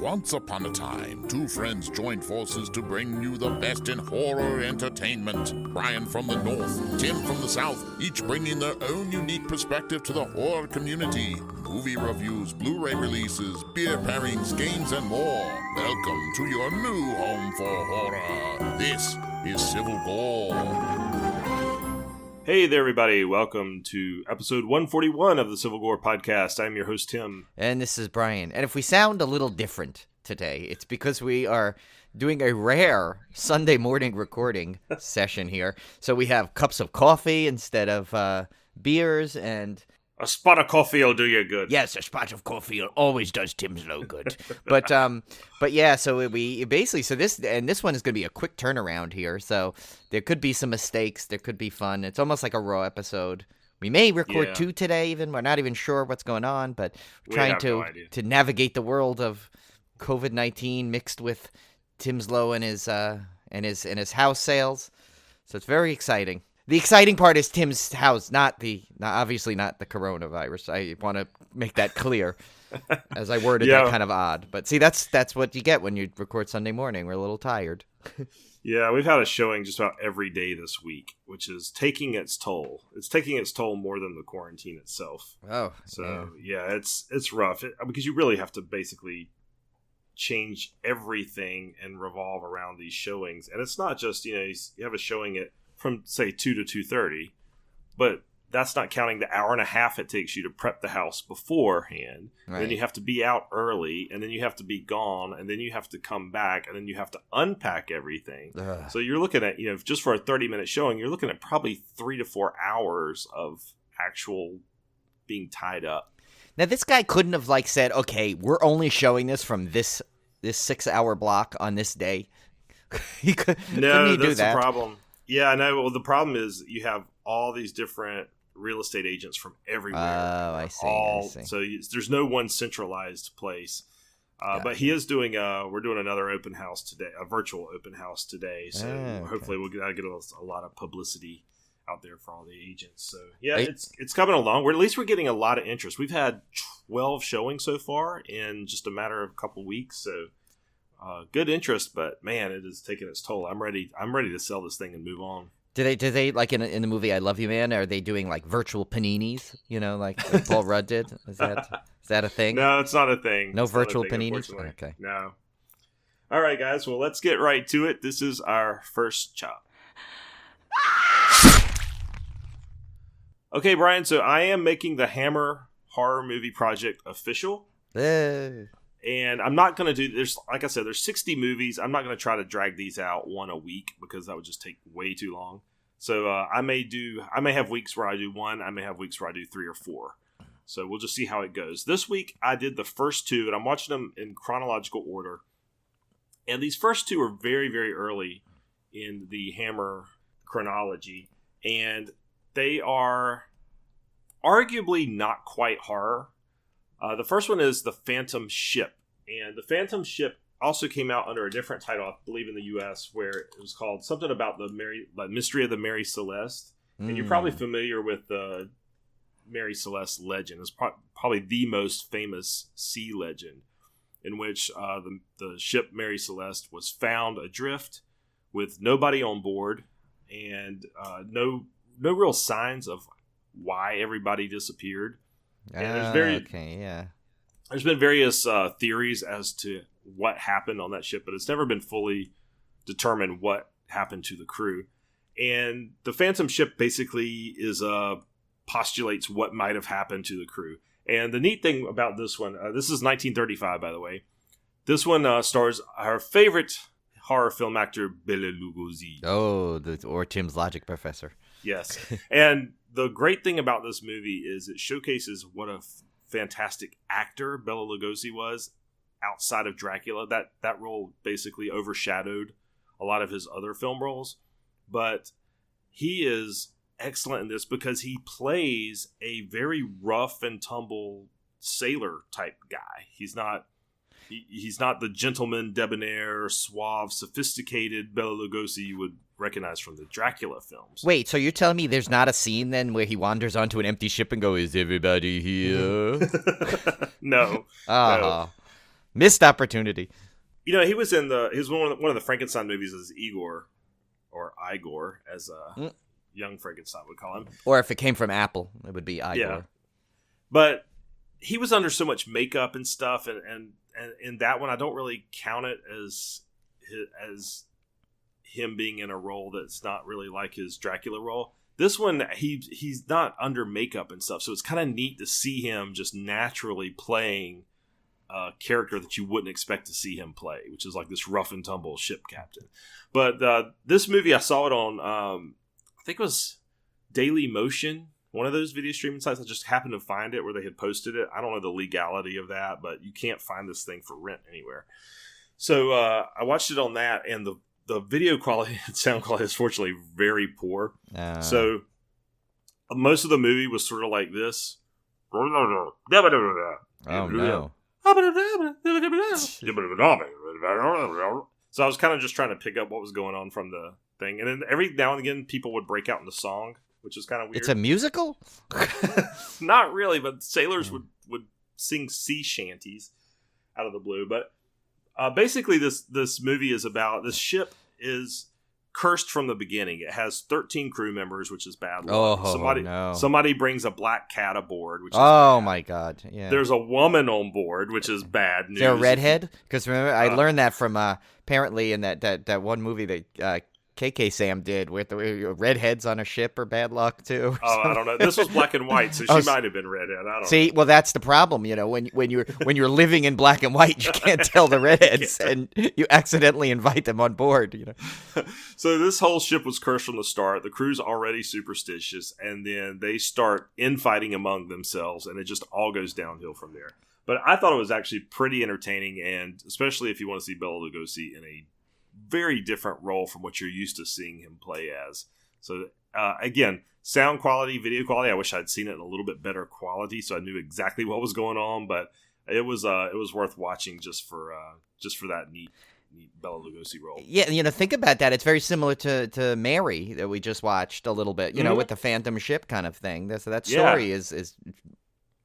Once upon a time, two friends joined forces to bring you the best in horror entertainment. Brian from the north, Tim from the south, each bringing their own unique perspective to the horror community. Movie reviews, Blu-ray releases, beer pairings, games, and more. Welcome to your new home for horror. This is Civil Gore. Hey there, everybody. Welcome to episode 141 of the Civil Gore podcast. I'm your host, Tim. And this is Brian. And if we sound a little different today, it's because we are doing a rare Sunday morning recording session here. So we have cups of coffee instead of beers, and a spot of coffee will do you good. Yes, a spot of coffee always does Tim's no good. But yeah, so we basically, this one is going to be a quick turnaround here. So there could be some mistakes, there could be fun. It's almost like a raw episode. We may record two today even. We're not even sure what's going on, but we're trying to navigate the world of COVID-19 mixed with Tim's low and his house sales. So it's very exciting. The exciting part is Tim's house, obviously not the coronavirus. I want to make that clear, as I worded that kind of odd. But see, that's what you get when you record Sunday morning. We're a little tired. Yeah, we've had a showing just about every day this week, which is taking its toll. It's taking its toll more than the quarantine itself. Oh, so yeah, it's rough because you really have to basically change everything and revolve around these showings. And it's not just you have a showing from, say, 2 to 2:30, but that's not counting the hour and a half it takes you to prep the house beforehand. Right. Then you have to be out early, and then you have to be gone, and then you have to come back, and then you have to unpack everything. Ugh. So you're looking at, just for a 30-minute showing, you're looking at probably 3 to 4 hours of actual being tied up. Now, this guy couldn't have, said, okay, we're only showing this from this 6-hour block on this day. Couldn't he do that? The problem. Yeah, I know. Well, the problem is you have all these different real estate agents from everywhere. Oh, I see. So there's no one centralized place. But he is doing. We're doing another open house today, a virtual open house today. So hopefully we'll get a lot of publicity out there for all the agents. So yeah, it's coming along. We're getting a lot of interest. We've had 12 showings so far in just a matter of a couple weeks. So. Good interest, but man, it is taking its toll. I'm ready to sell this thing and move on. Do they like in the movie I Love You Man? Are they doing virtual paninis? Like Paul Rudd did? Is that a thing? No, it's not a thing. No virtual paninis. Okay. No. All right, guys. Well, let's get right to it. This is our first chop. Okay, Brian. So I am making the Hammer Horror Movie Project official. And I'm not going to do, like I said, there's 60 movies. I'm not going to try to drag these out one a week because that would just take way too long. So I may have weeks where I do one. I may have weeks where I do 3 or 4. So we'll just see how it goes. This week I did the first 2, and I'm watching them in chronological order. And these first 2 are very, very early in the Hammer chronology. And they are arguably not quite horror. The first one is The Phantom Ship. And The Phantom Ship also came out under a different title, I believe, in the U.S., where it was called something about the Mystery of the Mary Celeste. And you're probably familiar with the Mary Celeste legend. It's probably the most famous sea legend, in which the ship Mary Celeste was found adrift with nobody on board and no real signs of why everybody disappeared. And there's been various theories as to what happened on that ship, but it's never been fully determined what happened to the crew. And the Phantom Ship basically postulates what might have happened to the crew. And the neat thing about this one, this is 1935, by the way. This one stars our favorite horror film actor, Bela Lugosi. Oh, or Tim's logic professor. Yes. And the great thing about this movie is it showcases what a fantastic actor Bela Lugosi was outside of Dracula. That role basically overshadowed a lot of his other film roles. But he is excellent in this because he plays a very rough and tumble sailor type guy. He's not the gentleman, debonair, suave, sophisticated Bela Lugosi you would recognize from the Dracula films. Wait, so you're telling me there's not a scene then where he wanders onto an empty ship and goes, "Is everybody here?" No. No. Missed opportunity. You know, he was one of the Frankenstein movies as Igor, or Igor, as young Frankenstein would call him. Or if it came from Apple, it would be Igor. Yeah. But he was under so much makeup and stuff, and in that one, I don't really count it as him being in a role that's not really like his Dracula role. This one, he's not under makeup and stuff, so it's kind of neat to see him just naturally playing a character that you wouldn't expect to see him play, which is like this rough and tumble ship captain. But this movie, I saw it on, I think it was Daily Motion, one of those video streaming sites. I just happened to find it where they had posted it. I don't know the legality of that, but you can't find this thing for rent anywhere. So I watched it on that, and the video quality and sound quality is fortunately very poor. So most of the movie was sort of like this. Oh, no. So I was kind of just trying to pick up what was going on from the thing. And then every now and again, people would break out into song, which is kind of weird. It's a musical? Not really, but sailors would sing sea shanties out of the blue. But basically, this movie is about, this ship is cursed from the beginning. It has 13 crew members, which is bad luck. Somebody brings a black cat aboard, which is bad. My God. Yeah. There's a woman on board, which is bad news. Is there a redhead? Because remember, I learned that from apparently in that one movie that KK Sam did with the redheads on a ship are bad luck too. Oh, I don't know. This was black and white, so she might have been redhead. I don't know. Well, that's the problem. You know, when you're living in black and white, you can't tell the redheads, and you accidentally invite them on board. You know. So this whole ship was cursed from the start. The crew's already superstitious, and then they start infighting among themselves, and it just all goes downhill from there. But I thought it was actually pretty entertaining, and especially if you want to see Bela Lugosi in a very different role from what you're used to seeing him play as. So again, sound quality, video quality, I wish I'd seen it in a little bit better quality so I knew exactly what was going on, but it was worth watching just for that neat Bela Lugosi role. Yeah, you know, think about that. It's very similar to Mary that we just watched a little bit, you know, with the Phantom Ship kind of thing. That story is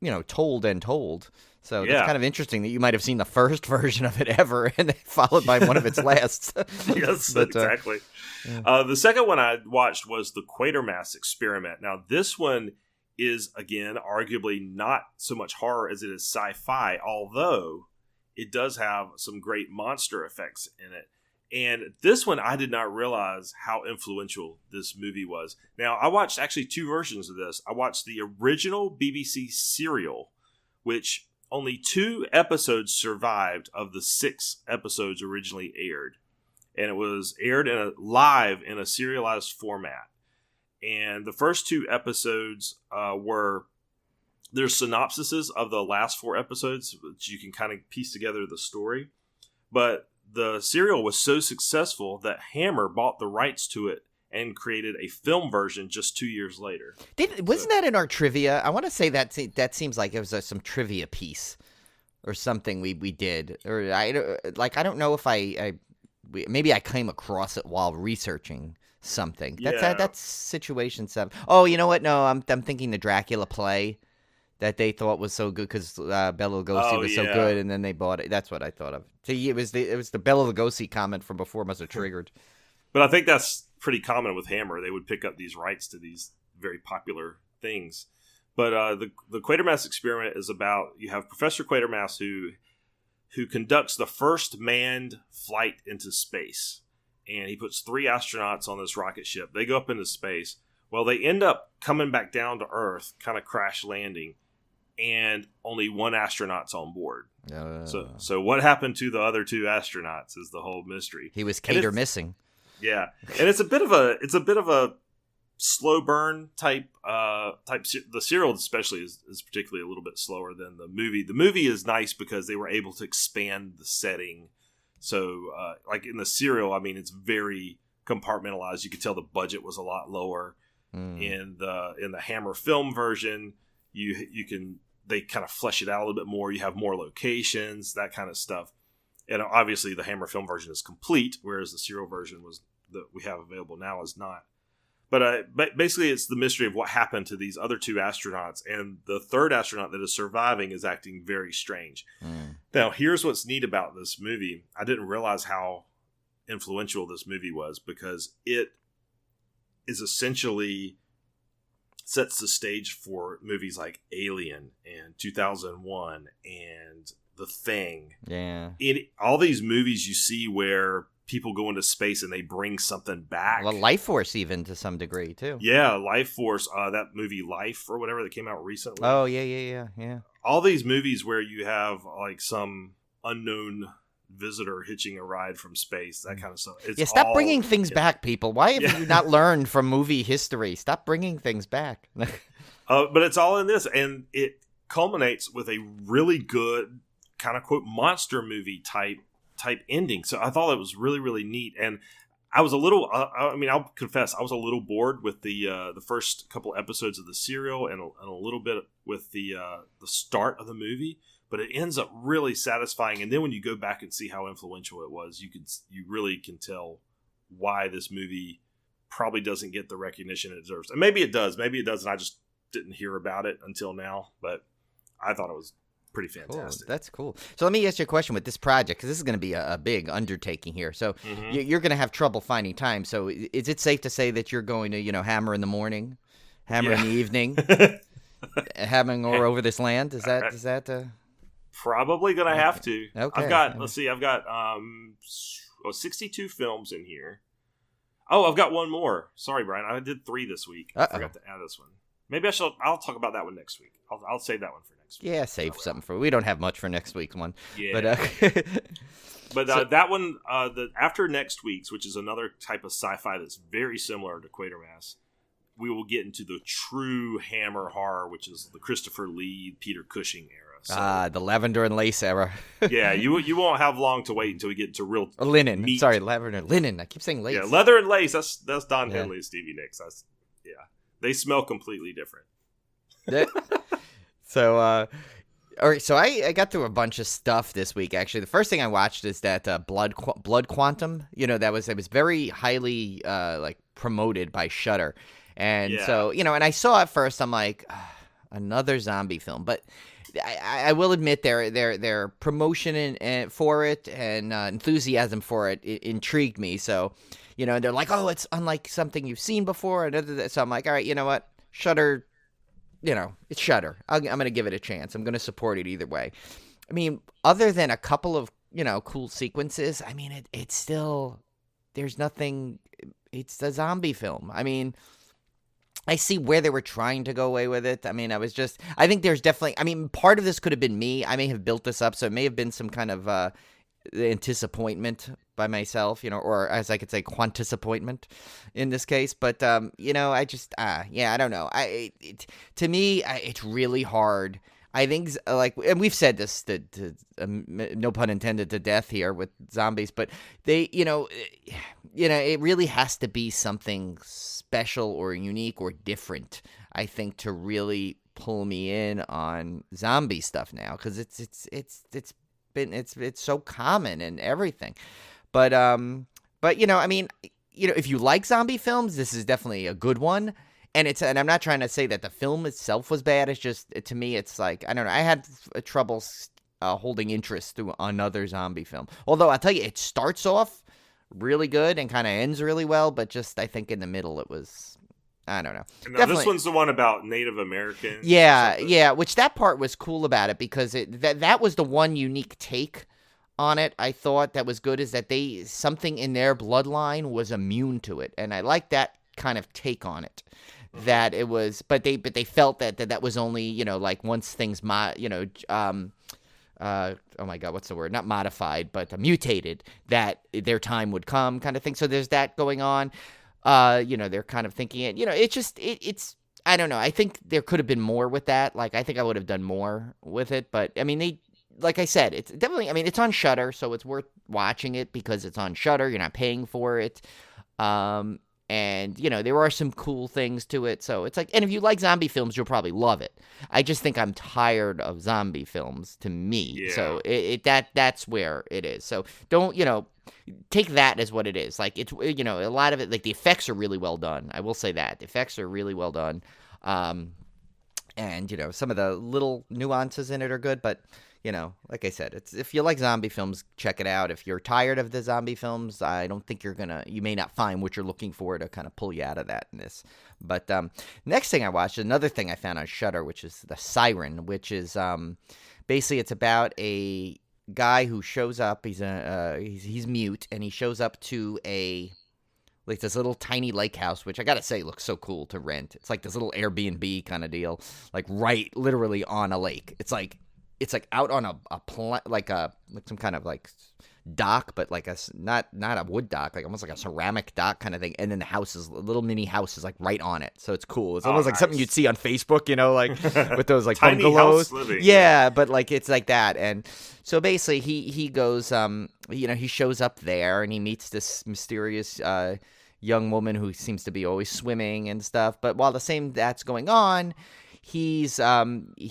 you know, told and told. So it's kind of interesting that you might have seen the first version of it ever, and followed by one of its lasts. Yes, exactly. The second one I watched was the QUATERMASS XPERIMENT. Now, this one is, again, arguably not so much horror as it is sci-fi, although it does have some great monster effects in it. And this one, I did not realize how influential this movie was. Now, I watched actually two versions of this. I watched the original BBC serial, which only 2 episodes survived of the 6 episodes originally aired. And it was aired live in a serialized format. And the first 2 episodes were there's synopsises of the last 4 episodes, which you can kind of piece together the story. But the serial was so successful that Hammer bought the rights to it and created a film version just 2 years later. Wasn't that in our trivia? I want to say that seems like it was some trivia piece or something we did. Or I don't know if maybe I came across it while researching something. That's Situation 7. Oh, you know what? No, I'm thinking the Dracula play that they thought was so good because Bela Lugosi was so good, and then they bought it. That's what I thought of. See, it was the Bela Lugosi comment from before must have triggered. But I think that's pretty common with Hammer. They would pick up these rights to these very popular things. But the QUATERMASS XPERIMENT is about, you have Professor Quatermass who conducts the first manned flight into space. And he puts 3 astronauts on this rocket ship. They go up into space. Well, they end up coming back down to Earth, kind of crash landing, and only 1 astronaut's on board. So what happened to the other 2 astronauts is the whole mystery. He was cater missing. Yeah, and it's a bit of a slow burn type. The serial especially is particularly a little bit slower than the movie. The movie is nice because they were able to expand the setting. So, like in the serial, I mean, it's very compartmentalized. You could tell the budget was a lot lower. In the Hammer film version, they kind of flesh it out a little bit more. You have more locations, that kind of stuff. And obviously the Hammer film version is complete, whereas the serial version that we have available now is not. But basically, it's the mystery of what happened to these other 2 astronauts, and the third astronaut that is surviving is acting very strange. Now, here's what's neat about this movie. I didn't realize how influential this movie was, because it is essentially sets the stage for movies like Alien and 2001 and The Thing. Yeah. In all these movies you see where people go into space and they bring something back. Well, Life Force even to some degree too. Yeah, Life Force, that movie Life or whatever that came out recently. Oh, yeah. All these movies where you have like some unknown visitor hitching a ride from space, that kind of stuff. It's stop bringing things back, people. Why have you not learned from movie history? Stop bringing things back. But it's all in this, and it culminates with a really good kind of quote monster movie type ending. So I thought it was really, really neat. And I was a little, I'll confess, I was a little bored with the first couple episodes of the serial and a little bit with the start of the movie. But it ends up really satisfying. And then when you go back and see how influential it was, you really can tell why this movie probably doesn't get the recognition it deserves. And maybe it does. Maybe it doesn't. I just didn't hear about it until now. But I thought it was pretty fantastic. Cool. That's cool. So let me ask you a question with this project, because this is going to be a big undertaking here. So you're going to have trouble finding time. So is it safe to say that you're going to, hammer in the morning, hammer in the evening, hammering over this land? Is that Probably gonna have to. Okay. I've got 62 films in here. Oh, I've got one more. Sorry, Brian. I did 3 this week. I forgot to add this one. Maybe I'll talk about that one next week. I'll save that one for next week. Yeah, save something for. We don't have much for next week's one. Yeah. But that one, after next week's, which is another type of sci-fi that's very similar to Quatermass, we will get into the true Hammer horror, which is the Christopher Lee, Peter Cushing era. So, the lavender and lace era. Yeah, you won't have long to wait until we get to real linen. Meat. Sorry, lavender, linen. I keep saying lace. Yeah, leather and lace. That's Don Henley and Stevie Nicks. They smell completely different. So, all right. So I got through a bunch of stuff this week. Actually, the first thing I watched is that Blood Quantum. It was very highly promoted by Shudder, and so and I saw it first. I'm like, another zombie film, but I will admit their promotion for it and enthusiasm for it intrigued me. So, they're like, oh, it's unlike something you've seen before. And so I'm like, all right, you know what? Shudder, it's Shudder. I'm going to give it a chance. I'm going to support it either way. I mean, other than a couple of, cool sequences, I mean, it's still, there's nothing, it's a zombie film. I mean, I see where they were trying to go away with it. I mean, I think there's definitely, part of this could have been me. I may have built this up, so it may have been some kind of anticipation by myself, or as I could say, quantisappointment in this case. But, I just, I don't know. To me, it's really hard. I think, and we've said this, no pun intended, to death here with zombies, but they, it really has to be something special or unique or different, I think, to really pull me in on zombie stuff now, because it's so common and everything. But if you like zombie films, this is definitely a good one. And I'm not trying to say that the film itself was bad. It's just, to me, it's like, I don't know. I had trouble holding interest through another zombie film. Although I'll tell you, it starts off really good and kind of ends really well, but just I think in the middle it was, I don't know. Now, this one's the one about Native Americans. Yeah, which that part was cool about it, because that was the one unique take on it. I thought that was good, is that something in their bloodline was immune to it, and I like that kind of take on it. That it was, but they felt that was only, once things oh my God, what's the word? Not modified, but mutated, that their time would come, kind of thing. So there's that going on. They're kind of thinking it. It's I don't know. I think there could have been more with that. Like, I think I would have done more with it. But I mean, like I said, it's definitely. I mean, it's on Shudder, so it's worth watching it because it's on Shudder. You're not paying for it. And, there are some cool things to it. So it's like, and if you like zombie films, you'll probably love it. I just think I'm tired of zombie films to me. Yeah. So that's where it is. So don't, take that as what it is. Like, it's, a lot of it, like, the effects are really well done. I will say that. The effects are really well done. And, some of the little nuances in it are good, but, like I said, if you like zombie films, check it out. If you're tired of the zombie films, I don't think you may not find what you're looking for to kind of pull you out of that in this. But next thing I watched, another thing I found on Shudder, which is the SIREN, which is basically it's about a guy who shows up. He's mute, and he shows up to like this little tiny lake house, which I gotta say looks so cool to rent. It's like this little Airbnb kind of deal, like right literally on a lake. It's like out on like some kind of like dock, but like not a wood dock, like almost like a ceramic dock kind of thing. And then a little mini house is like right on it, so it's cool. It's almost like something you'd see on Facebook, like with those like tiny bungalows. House living. Yeah, but like it's like that. And so basically he goes, he shows up there and he meets this mysterious young woman who seems to be always swimming and stuff. But while that's going on, he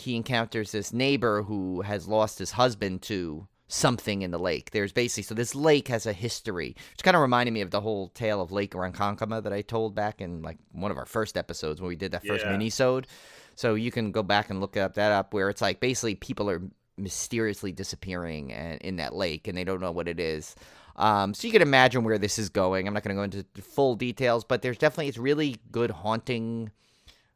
encounters this neighbor who has lost his husband to something in the lake. There's basically, so this lake has a history, which kind of reminded me of the whole tale of Lake Ronkonkoma that I told back in like one of our first episodes when we did that first mini-sode. So you can go back and look that up, where it's like basically people are mysteriously disappearing in that lake and they don't know what it is. So you can imagine where this is going. I'm not going to go into full details, but it's really good haunting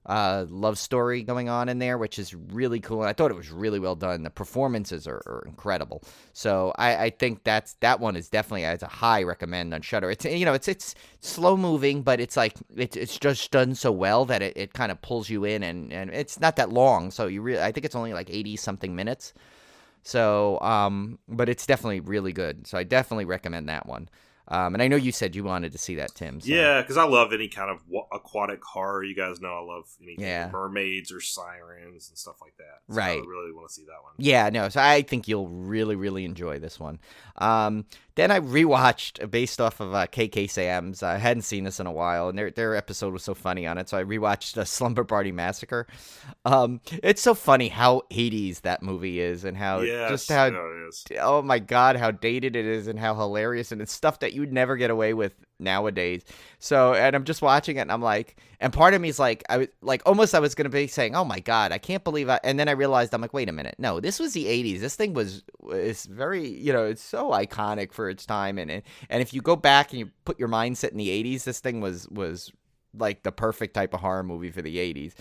love story going on in there, which is really cool. And I thought it was really well done. The performances are incredible. So I think that one is definitely a high recommend on Shudder. It's it's slow moving, but it's like it's just done so well that it kind of pulls you in, and it's not that long. So I think it's only like 80 something minutes. So but it's definitely really good. So I definitely recommend that one. And I know you said you wanted to see that, Tim. So. Yeah, because I love any kind of aquatic horror. You guys know I love anything with mermaids or sirens and stuff like that. So right. I really want to see that one. Yeah, no, so I think you'll really, really enjoy this one. Then I rewatched, based off of KK Sam's. I hadn't seen this in a while, and their episode was so funny on it, so I rewatched Slumber Party Massacre. It's so funny how 80s that movie is, and how it is. Oh my God, how dated it is, and how hilarious, and it's stuff that you'd never get away with nowadays. So, and I'm just watching it, and I'm like, and part of me is like, I was going to be saying, oh my God, I can't believe and then I realized, I'm like, wait a minute, no, this was the 80s. This thing is very, it's so iconic for its time, and if you go back and you put your mindset in the 80s, this thing was like the perfect type of horror movie for the 80s.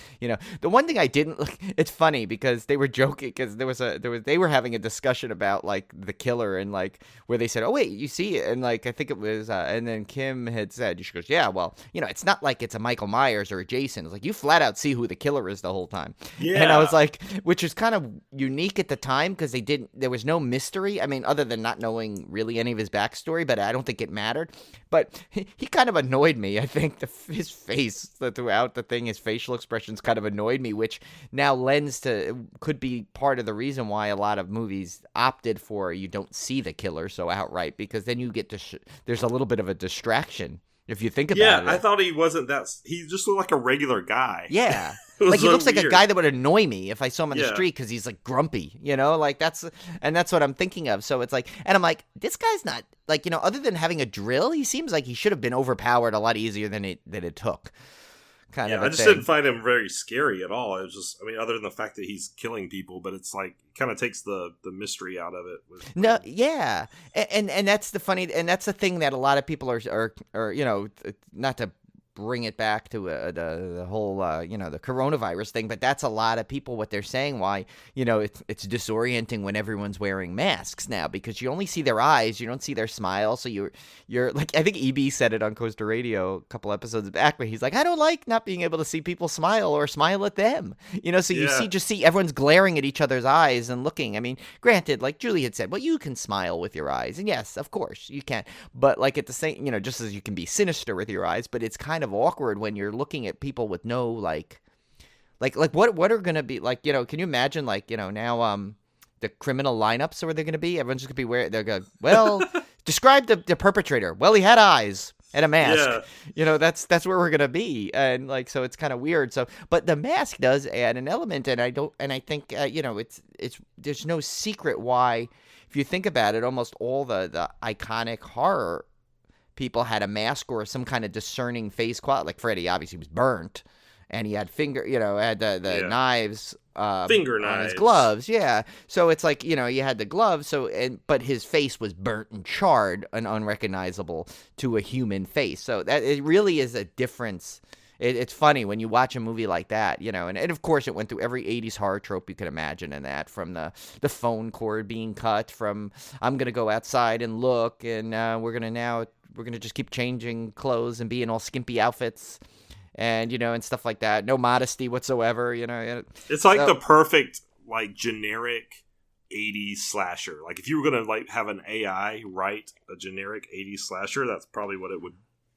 The one thing I didn't, it's funny because they were joking, because they were having a discussion about like the killer, and like where they said, oh wait, you see it, and like I think it was and then Kim had said, she goes, yeah, well, it's not like it's a Michael Myers or a Jason. It's like you flat out see who the killer is the whole time. Yeah. And I was like, which is kind of unique at the time, because there was no mystery. I mean, other than not knowing really any of his backstory, but I don't think it mattered. But he kind of annoyed me. I think his face throughout the thing, his facial expressions kind of annoyed me, which now could be part of the reason why a lot of movies opted for you don't see the killer so outright, because then you get there's a little bit of a distraction if you think about it. Yeah, I thought he wasn't that. He just looked like a regular guy. Yeah. Like, he looks like a guy that would annoy me if I saw him on the street, because he's like grumpy, like that's what I'm thinking of. So it's like, and I'm like, this guy's not like, other than having a drill, he seems like he should have been overpowered a lot easier than it took. Kind of. I just didn't find him very scary at all. It was just, other than the fact that he's killing people, but it's like kind of takes the mystery out of it. No, yeah, and that's the funny, and that's the thing that a lot of people are not to bring it back to the whole the coronavirus thing, but that's a lot of people what they're saying why it's disorienting when everyone's wearing masks now, because you only see their eyes, you don't see their smile. So you're like, I think EB said it on Coaster Radio a couple episodes back, where he's like, I don't like not being able to see people smile or smile at them, so you see everyone's glaring at each other's eyes and looking. I mean, granted, like Julie had said, well, you can smile with your eyes, and yes, of course you can, but like at the same, just as you can be sinister with your eyes, but it's kind of awkward when you're looking at people with no like what are gonna be like, can you imagine like now the criminal lineups, or they're gonna be, everyone's just gonna be they're gonna, well, describe the perpetrator, well, he had eyes, and a mask. Yeah. You know, that's where we're gonna be, and like, so it's kind of weird. So, but the mask does add an element, and I think you know, it's there's no secret why. If you think about it, almost all the iconic horror people had a mask or some kind of discerning face quality. Like Freddy, obviously, was burnt, and he had had the knives finger on knives, his gloves. Yeah, so it's like, you know, you had the gloves. So but his face was burnt and charred and unrecognizable to a human face. So that it really is a difference. It's funny when you watch a movie like that, you know, and of course it went through every 80s horror trope you could imagine in that, from the phone cord being cut, from I'm going to go outside and look, and we're going to just keep changing clothes and be in all skimpy outfits, and, you know, and stuff like that. No modesty whatsoever, you know. It's like the perfect, like, generic 80s slasher. Like, if you were going to, like, have an AI write a generic 80s slasher, that's probably what it would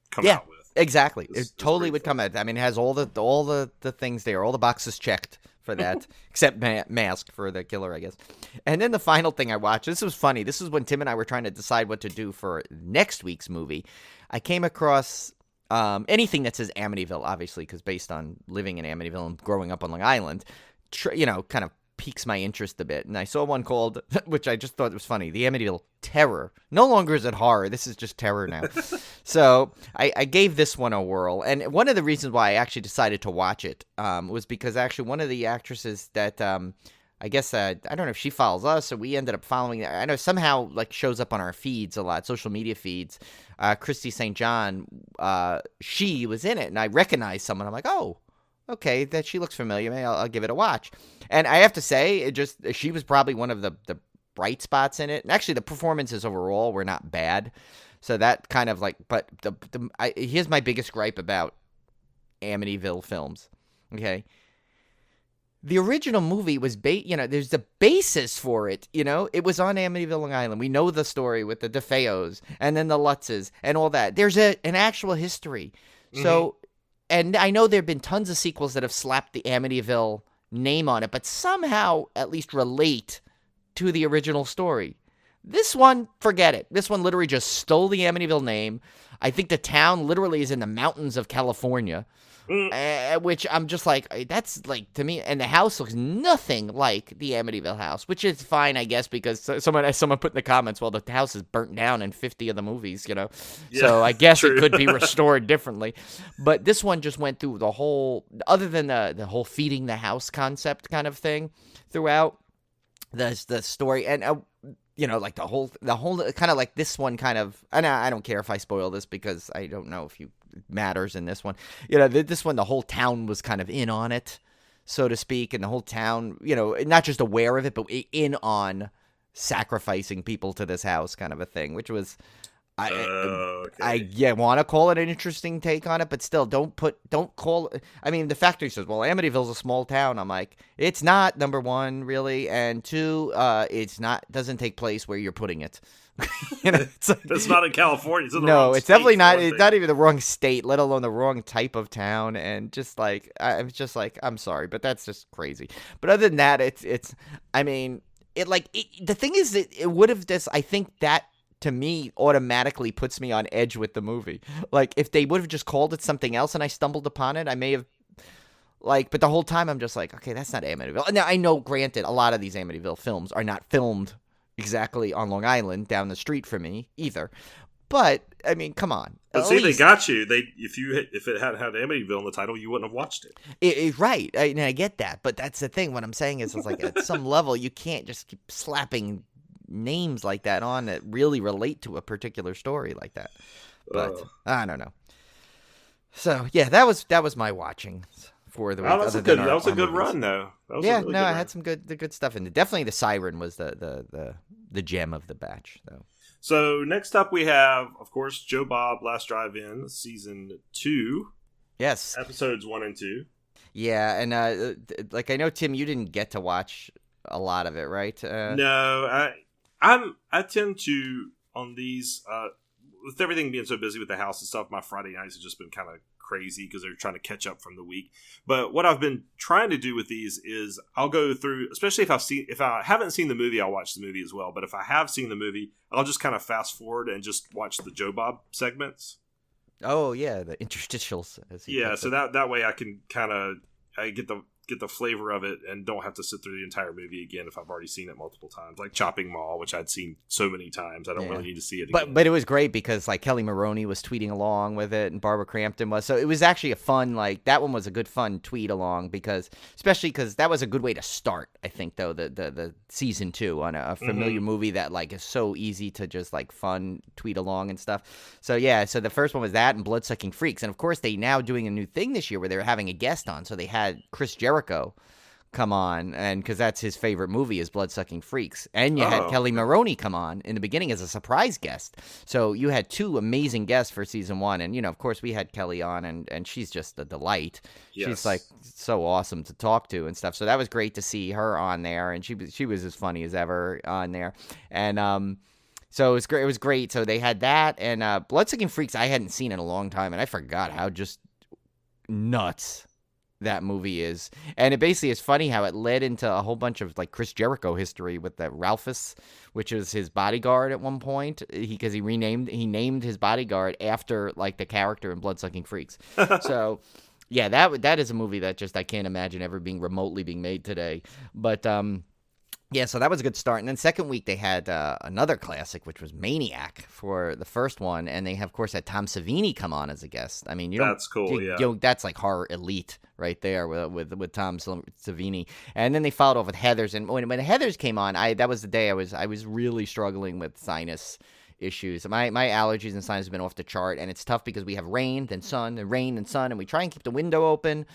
come out with. Exactly. It totally would come out. I mean, it has all the things there, all the boxes checked for that, except mask for the killer, I guess. And then the final thing I watched, this was funny. This was when Tim and I were trying to decide what to do for next week's movie. I came across anything that says Amityville, obviously, because based on living in Amityville and growing up on Long Island, you know, kind of piques my interest a bit. And I saw one called, which I just thought was funny, the Amityville Terror. No longer is it horror. This is just terror now. So I gave this one a whirl. And one of the reasons why I actually decided to watch it was because actually one of the actresses that I guess, I don't know if she follows us or we ended up following. I know somehow like shows up on our feeds a lot, social media feeds. Christy St. John, she was in it, and I recognized someone. I'm like, oh, okay, that she looks familiar. Maybe I'll give it a watch. And I have to say, she was probably one of the bright spots in it. And actually, the performances overall were not bad. So that kind of like, but here's my biggest gripe about Amityville films. Okay. The original movie was, there's the basis for it, you know? It was on Amityville, Long Island. We know the story with the DeFeos and then the Lutzes and all that. There's an actual history. Mm-hmm. So, and I know there have been tons of sequels that have slapped the Amityville name on it, but somehow at least relate to the original story. This one, forget it. This one literally just stole the Amityville name. I think the town literally is in the mountains of California. Which I'm just like, that's like, to me, and the house looks nothing like the Amityville house, which is fine, I guess, because someone put in the comments, well, the house is burnt down in 50 of the movies, you know, so I guess true. It could be restored differently, but this one just went through the whole, other than the whole feeding the house concept kind of thing throughout the story, and you know, like the whole kind of like this one kind of, and I don't care if I spoil this because I don't know if you matters in this one. You know, this one, the whole town was kind of in on it, so to speak, and the whole town, you know, not just aware of it, but in on sacrificing people to this house kind of a thing, which was, I want to call it an interesting take on it, but still, don't call it. I mean, the factory says, well, Amityville's a small town. I'm like, it's not, number one, really, and two, doesn't take place where you're putting it. You know, it's not in California. It's in the no, wrong it's state, definitely not. It's not even the wrong state, let alone the wrong type of town. And just like, I'm sorry, but that's just crazy. But other than that, it's. I mean, the thing is that it would have just. I think that to me automatically puts me on edge with the movie. Like if they would have just called it something else and I stumbled upon it, I may have. Like, but the whole time I'm just like, okay, that's not Amityville. Now I know, granted, a lot of these Amityville films are not filmed exactly on Long Island down the street from me either, but I mean, come on. But see, they got you. If it hadn't had Amityville in the title, you wouldn't have watched it. Right, I get that, but that's the thing. What I'm saying is, it's like at some level, you can't just keep slapping names like that on that really relate to a particular story like that. But I don't know. So yeah, that was my watching for the week. That was a good run, though. I had some good stuff in it. Definitely the Siren was the gem of the batch, though. So next up we have, of course, Joe Bob Last Drive-In Season 2. Yes. Episodes 1 and 2. Yeah, and like I know, Tim, you didn't get to watch a lot of it, right? No, I tend to, on these, with everything being so busy with the house and stuff, my Friday nights have just been kind of crazy because they're trying to catch up from the week. But what I've been trying to do with these is I'll go through, especially if I haven't seen the movie, I'll watch the movie as well. But if I have seen the movie, I'll just kind of fast forward and just watch the Joe Bob segments. Oh yeah, the interstitials. As he puts So it. that way I can kind of get the flavor of it and don't have to sit through the entire movie again if I've already seen it multiple times. Like Chopping Mall, which I'd seen so many times, I don't really need to see it again. But it was great because like Kelly Maroney was tweeting along with it and Barbara Crampton was, so it was actually a fun, like that one was a good fun tweet along because especially because that was a good way to start. I think though the season 2 on a familiar movie that like is so easy to just like fun tweet along and stuff. So yeah, so the first one was that and Bloodsucking Freaks, and of course they now doing a new thing this year where they're having a guest on, so they had Chris Jericho come on, and because that's his favorite movie is Bloodsucking Freaks, and you had Kelly Maroney come on in the beginning as a surprise guest. So you had 2 amazing guests for season 1, and of course we had Kelly on, and she's just a delight. Yes. She's like so awesome to talk to and stuff. So that was great to see her on there, and she was as funny as ever on there, and so it was great. It was great. So they had that, and Bloodsucking Freaks I hadn't seen in a long time, and I forgot how just nuts that movie is. And it basically is funny how it led into a whole bunch of like Chris Jericho history with that Ralphus, which was his bodyguard at one point, because he named his bodyguard after like the character in Bloodsucking Freaks. So yeah, that is a movie that just I can't imagine ever being remotely being made today. But yeah, so that was a good start. And then second week they had another classic, which was Maniac for the first one, and they of course had Tom Savini come on as a guest. I mean, that's cool. That's like horror elite right there with Tom Savini. And then they followed off with Heathers, and when Heathers came on, that was the day I was really struggling with sinus issues. My allergies and sinus have been off the chart, and it's tough because we have rain, then sun, and rain and sun, and we try and keep the window open,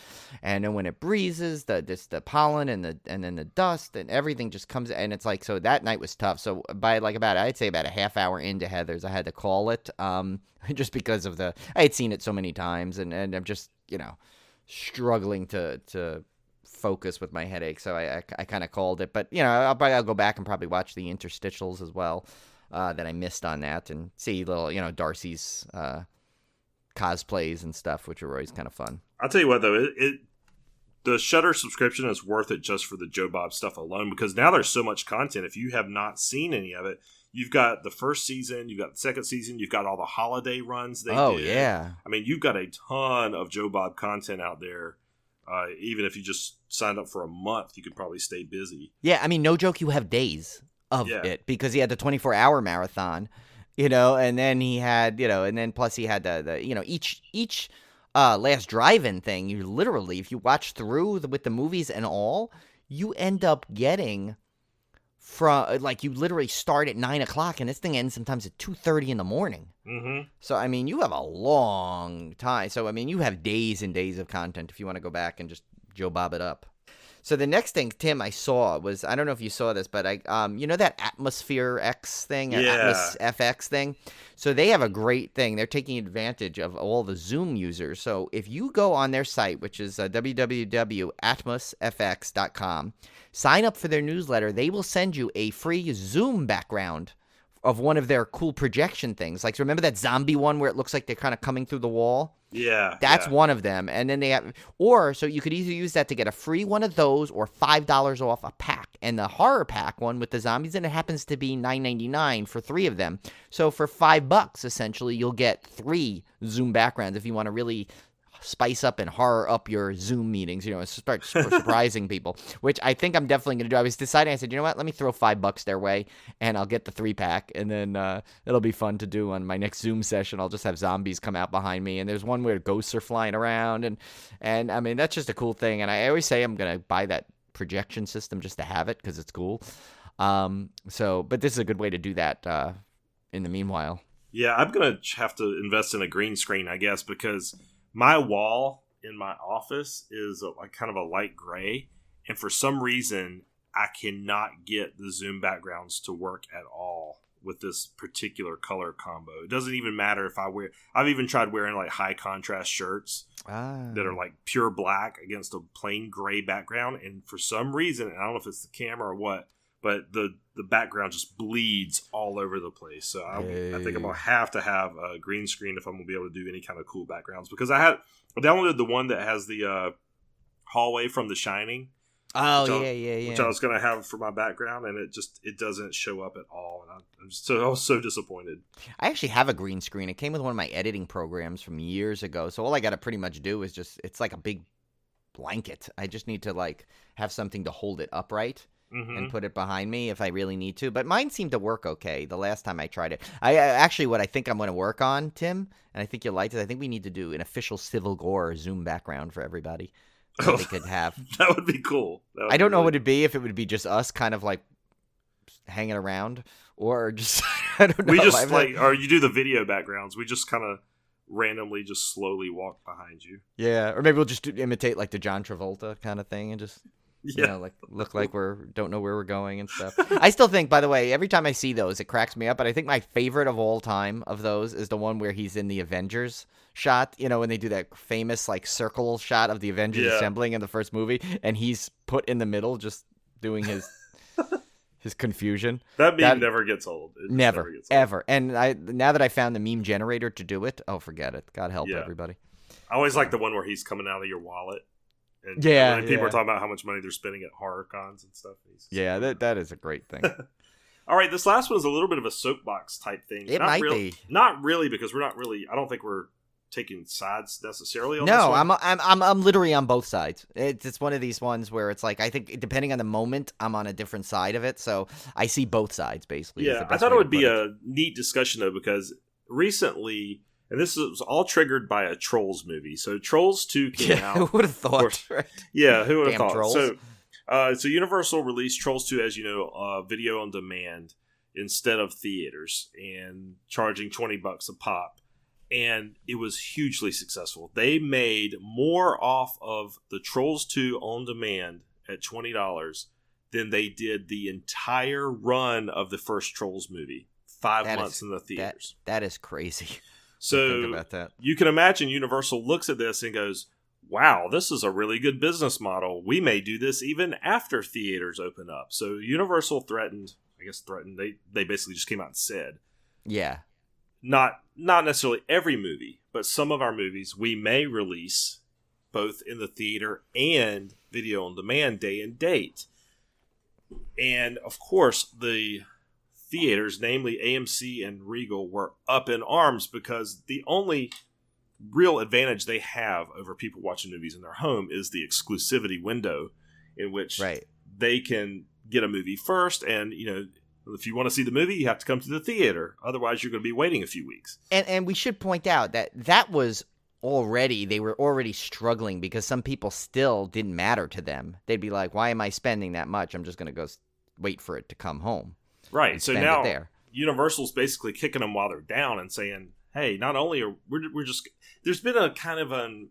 and then when it breezes, the pollen and then the dust and everything just comes, and it's like, so that night was tough. So by like I'd say about a half hour into Heathers, I had to call it, just because of I had seen it so many times, and I'm just struggling to focus with my headache, so I kind of called it. But I'll go back and probably watch the interstitials as well. That I missed on that, and see little, Darcy's cosplays and stuff, which are always kind of fun. I'll tell you what, though, the Shudder subscription is worth it just for the Joe Bob stuff alone, because now there's so much content. If you have not seen any of it, you've got the first season, you've got the second season, you've got all the holiday runs they did. Oh, yeah. I mean, you've got a ton of Joe Bob content out there. Even if you just signed up for a month, you could probably stay busy. Yeah, I mean, no joke, you have days of it, because he had the 24-hour marathon, and then he had, and then plus he had the each last drive-in thing. You literally, if you watch through with the movies and all, you end up getting from like you literally start at 9 o'clock and this thing ends sometimes at 2:30 in the morning. Mm-hmm. So I mean, you have a long time. So I mean, you have days and days of content if you want to go back and just Joe Bob it up. So the next thing, Tim, I saw was, I don't know if you saw this, but that Atmosphere X thing, Atmos FX thing. So they have a great thing. They're taking advantage of all the Zoom users. So if you go on their site, which is www.atmosfx.com, sign up for their newsletter. They will send you a free Zoom background of one of their cool projection things. Like, remember that zombie one where it looks like they're kind of coming through the wall? Yeah. That's one of them. And then they have, so you could either use that to get a free one of those or $5 off a pack. And the horror pack one with the zombies in it happens to be $9.99 for 3 of them. So for $5, essentially, you'll get 3 Zoom backgrounds if you want to really spice up and horror up your Zoom meetings, start surprising people, which I think I'm definitely going to do. I was deciding, I said, you know what, let me throw $5 their way and I'll get the 3-pack, and then it'll be fun to do on my next Zoom session. I'll just have zombies come out behind me, and there's one where ghosts are flying around, and I mean, that's just a cool thing. And I always say I'm going to buy that projection system just to have it because it's cool. But this is a good way to do that in the meanwhile. Yeah, I'm going to have to invest in a green screen, I guess, because my wall in my office is kind of a light gray, and for some reason, I cannot get the Zoom backgrounds to work at all with this particular color combo. It doesn't even matter if I've even tried wearing like high contrast shirts that are like pure black against a plain gray background, and for some reason, and I don't know if it's the camera or what, but the background just bleeds all over the place. So I think I'm going to have a green screen if I'm going to be able to do any kind of cool backgrounds. Because I downloaded the one that has the hallway from The Shining. Oh, which I was going to have for my background, and it doesn't show up at all, and I was so disappointed. I actually have a green screen. It came with one of my editing programs from years ago, so all I got to pretty much do is it's like a big blanket. I just need to like have something to hold it upright and put it behind me if I really need to. But mine seemed to work okay the last time I tried it. Actually, what I think I'm going to work on, Tim, and I think you'll like it, I think we need to do an official Civil Gore Zoom background for everybody. They could have. That would be cool. I don't know what it'd be, if it would be just us kind of like hanging around or just I don't know. We just or you do the video backgrounds. We just kind of randomly just slowly walk behind you. Yeah, or maybe we'll just imitate like the John Travolta kind of thing and just like look like don't know where we're going and stuff. I still think, by the way, every time I see those, it cracks me up. But I think my favorite of all time of those is the one where he's in the Avengers shot. When they do that famous like circle shot of the Avengers assembling in the first movie, and he's put in the middle, just doing his his confusion. That meme never gets old. Never gets old. Ever. And now that I found the meme generator to do it, forget it. God help everybody. I always like the one where he's coming out of your wallet. And people are talking about how much money they're spending at horror cons and stuff. That is a great thing. All right, this last one is a little bit of a soapbox type thing. It might be. Not really, because we're not really. I don't think we're taking sides necessarily on this one. No, I'm literally on both sides. It's one of these ones where it's like, I think depending on the moment, I'm on a different side of it. So I see both sides basically. Yeah, I thought it would be a neat discussion though, because recently. And this was all triggered by a Trolls movie. So Trolls 2 came out. Who would have thought? Yeah, who would have thought? Trolls. So Universal released Trolls 2, as you know, video on demand instead of theaters, and charging $20 a pop. And it was hugely successful. They made more off of the Trolls 2 on demand at $20 than they did the entire run of the first Trolls movie. 5 months in the theaters. That is crazy. So think about that. You can imagine Universal looks at this and goes, wow, this is a really good business model. We may do this even after theaters open up. So Universal threatened, they basically just came out and said, yeah, not necessarily every movie, but some of our movies we may release both in the theater and video on demand day and date. And of course, the theaters, namely AMC and Regal, were up in arms because the only real advantage they have over people watching movies in their home is the exclusivity window in which they can get a movie first. And, if you want to see the movie, you have to come to the theater. Otherwise, you're going to be waiting a few weeks. And we should point out that was they were already struggling because some people still didn't matter to them. They'd be like, why am I spending that much? I'm just going to go wait for it to come home. Right, so now Universal's basically kicking them while they're down and saying, hey, not only are we're just... There's been a kind of an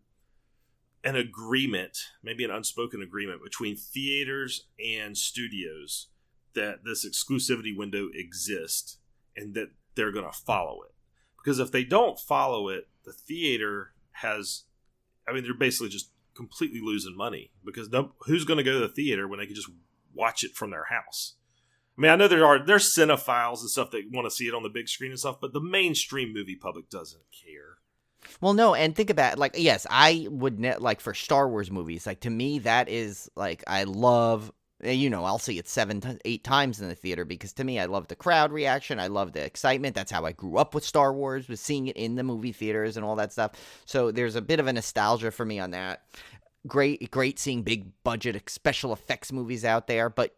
agreement, maybe an unspoken agreement between theaters and studios that this exclusivity window exists and that they're going to follow it. Because if they don't follow it, the theater they're basically just completely losing money because who's going to go to the theater when they can just watch it from their house? I mean, I know there's cinephiles and stuff that want to see it on the big screen and stuff, but the mainstream movie public doesn't care. Well, no, and think about it, yes, I would for Star Wars movies, to me that is I love, I'll see it 7, 8 times in the theater because to me I love the crowd reaction, I love the excitement. That's how I grew up with Star Wars, was seeing it in the movie theaters and all that stuff. So there's a bit of a nostalgia for me on that. Great seeing big budget special effects movies out there, but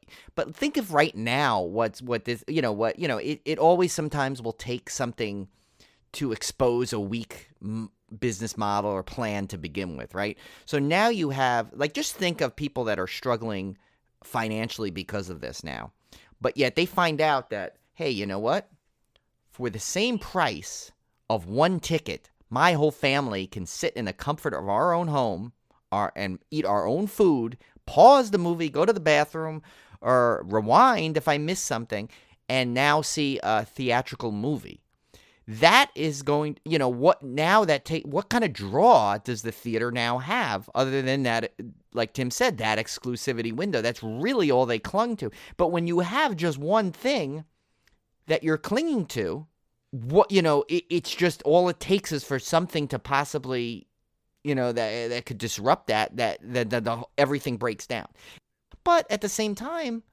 think of right now it always sometimes will take something to expose a weak business model or plan to begin with, right? So now you have just think of people that are struggling financially because of this now, but yet they find out that, hey, you know what? For the same price of one ticket, my whole family can sit in the comfort of our own home and eat our own food, pause the movie, go to the bathroom, or rewind if I miss something, and now see a theatrical movie. That is going, what kind of draw does the theater now have other than that, like Tim said, that exclusivity window? That's really all they clung to. But when you have just one thing that you're clinging to, it's just all it takes is for something to possibly, that could disrupt that everything breaks down. But at the same time,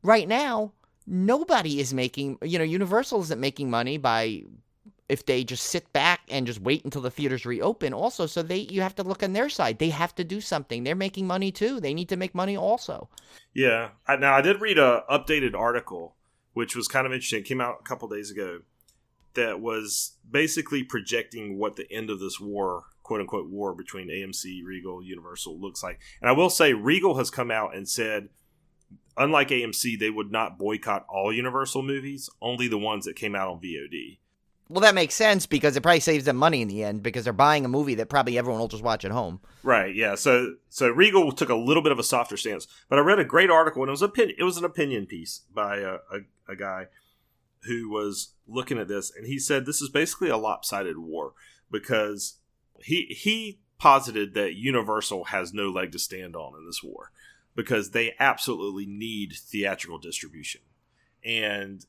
right now, nobody is making, Universal isn't making money if they just sit back and just wait until the theaters reopen also. So you have to look on their side. They have to do something. They're making money too. They need to make money also. Yeah. Now, I did read a updated article, which was kind of interesting. It came out a couple days ago, that was basically projecting what the end of this war, quote unquote war, between AMC, Regal, Universal looks like. And I will say Regal has come out and said, unlike AMC, they would not boycott all Universal movies, only the ones that came out on VOD. Well, that makes sense because it probably saves them money in the end because they're buying a movie that probably everyone will just watch at home. Right, yeah. So Regal took a little bit of a softer stance. But I read a great article, and it was an opinion piece by a guy who was looking at this, and he said this is basically a lopsided war because he posited that Universal has no leg to stand on in this war because they absolutely need theatrical distribution. And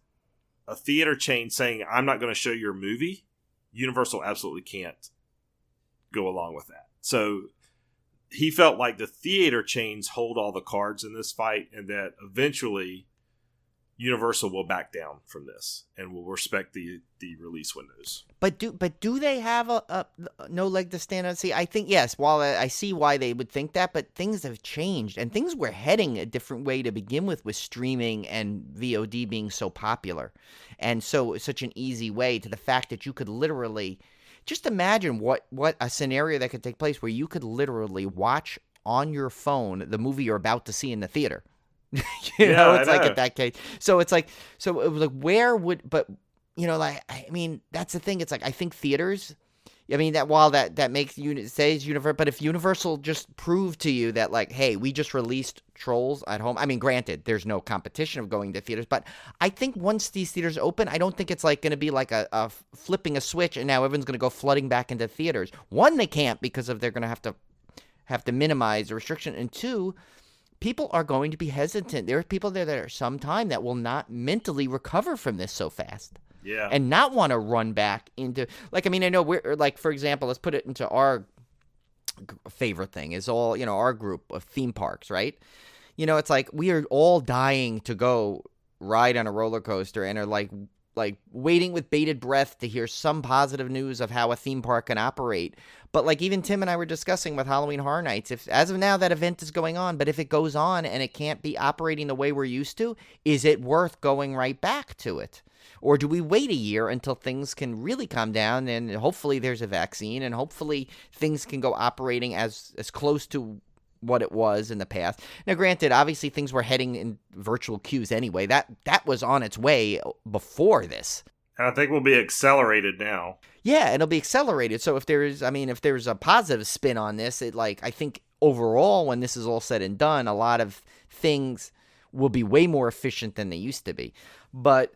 a theater chain saying, I'm not going to show your movie, Universal absolutely can't go along with that. So he felt like the theater chains hold all the cards in this fight and that eventually Universal will back down from this and will respect the release windows. But do they have a no leg to stand on? See, I think, yes, while I see why they would think that, but things have changed and things were heading a different way to begin with streaming and VOD being so popular and such an easy way to the fact that you could literally just imagine what a scenario that could take place where you could literally watch on your phone the movie you're about to see in the theater. It's like at that case. So it's like, so it was like, where would, but I mean, that's the thing. It's like, I think theaters, I mean, that while that makes says Universal, but if Universal just proved to you that like, hey, we just released Trolls at home. I mean, granted, there's no competition of going to theaters, but I think once these theaters open, I don't think it's like going to be like a flipping a switch and now everyone's going to go flooding back into theaters. One, they can't because they're going to have to minimize the restriction, and two, people are going to be hesitant. There are people there that are sometime that will not mentally recover from this so fast. Yeah. And not want to run back into, like, I mean, I know we're, like, for example, let's put it into our favorite thing is all, our group of theme parks, right? It's like we are all dying to go ride on a roller coaster and are like waiting with bated breath to hear some positive news of how a theme park can operate. But like even Tim and I were discussing with Halloween Horror Nights, if as of now that event is going on, but if it goes on and it can't be operating the way we're used to, is it worth going right back to it? Or do we wait a year until things can really calm down and hopefully there's a vaccine and hopefully things can go operating as close to what it was in the past? Now, granted, obviously things were heading in virtual queues anyway. That was on its way before this. And I think we'll be accelerated now. Yeah, it'll be accelerated. So if there's a positive spin on this, I think overall, when this is all said and done, a lot of things will be way more efficient than they used to be. But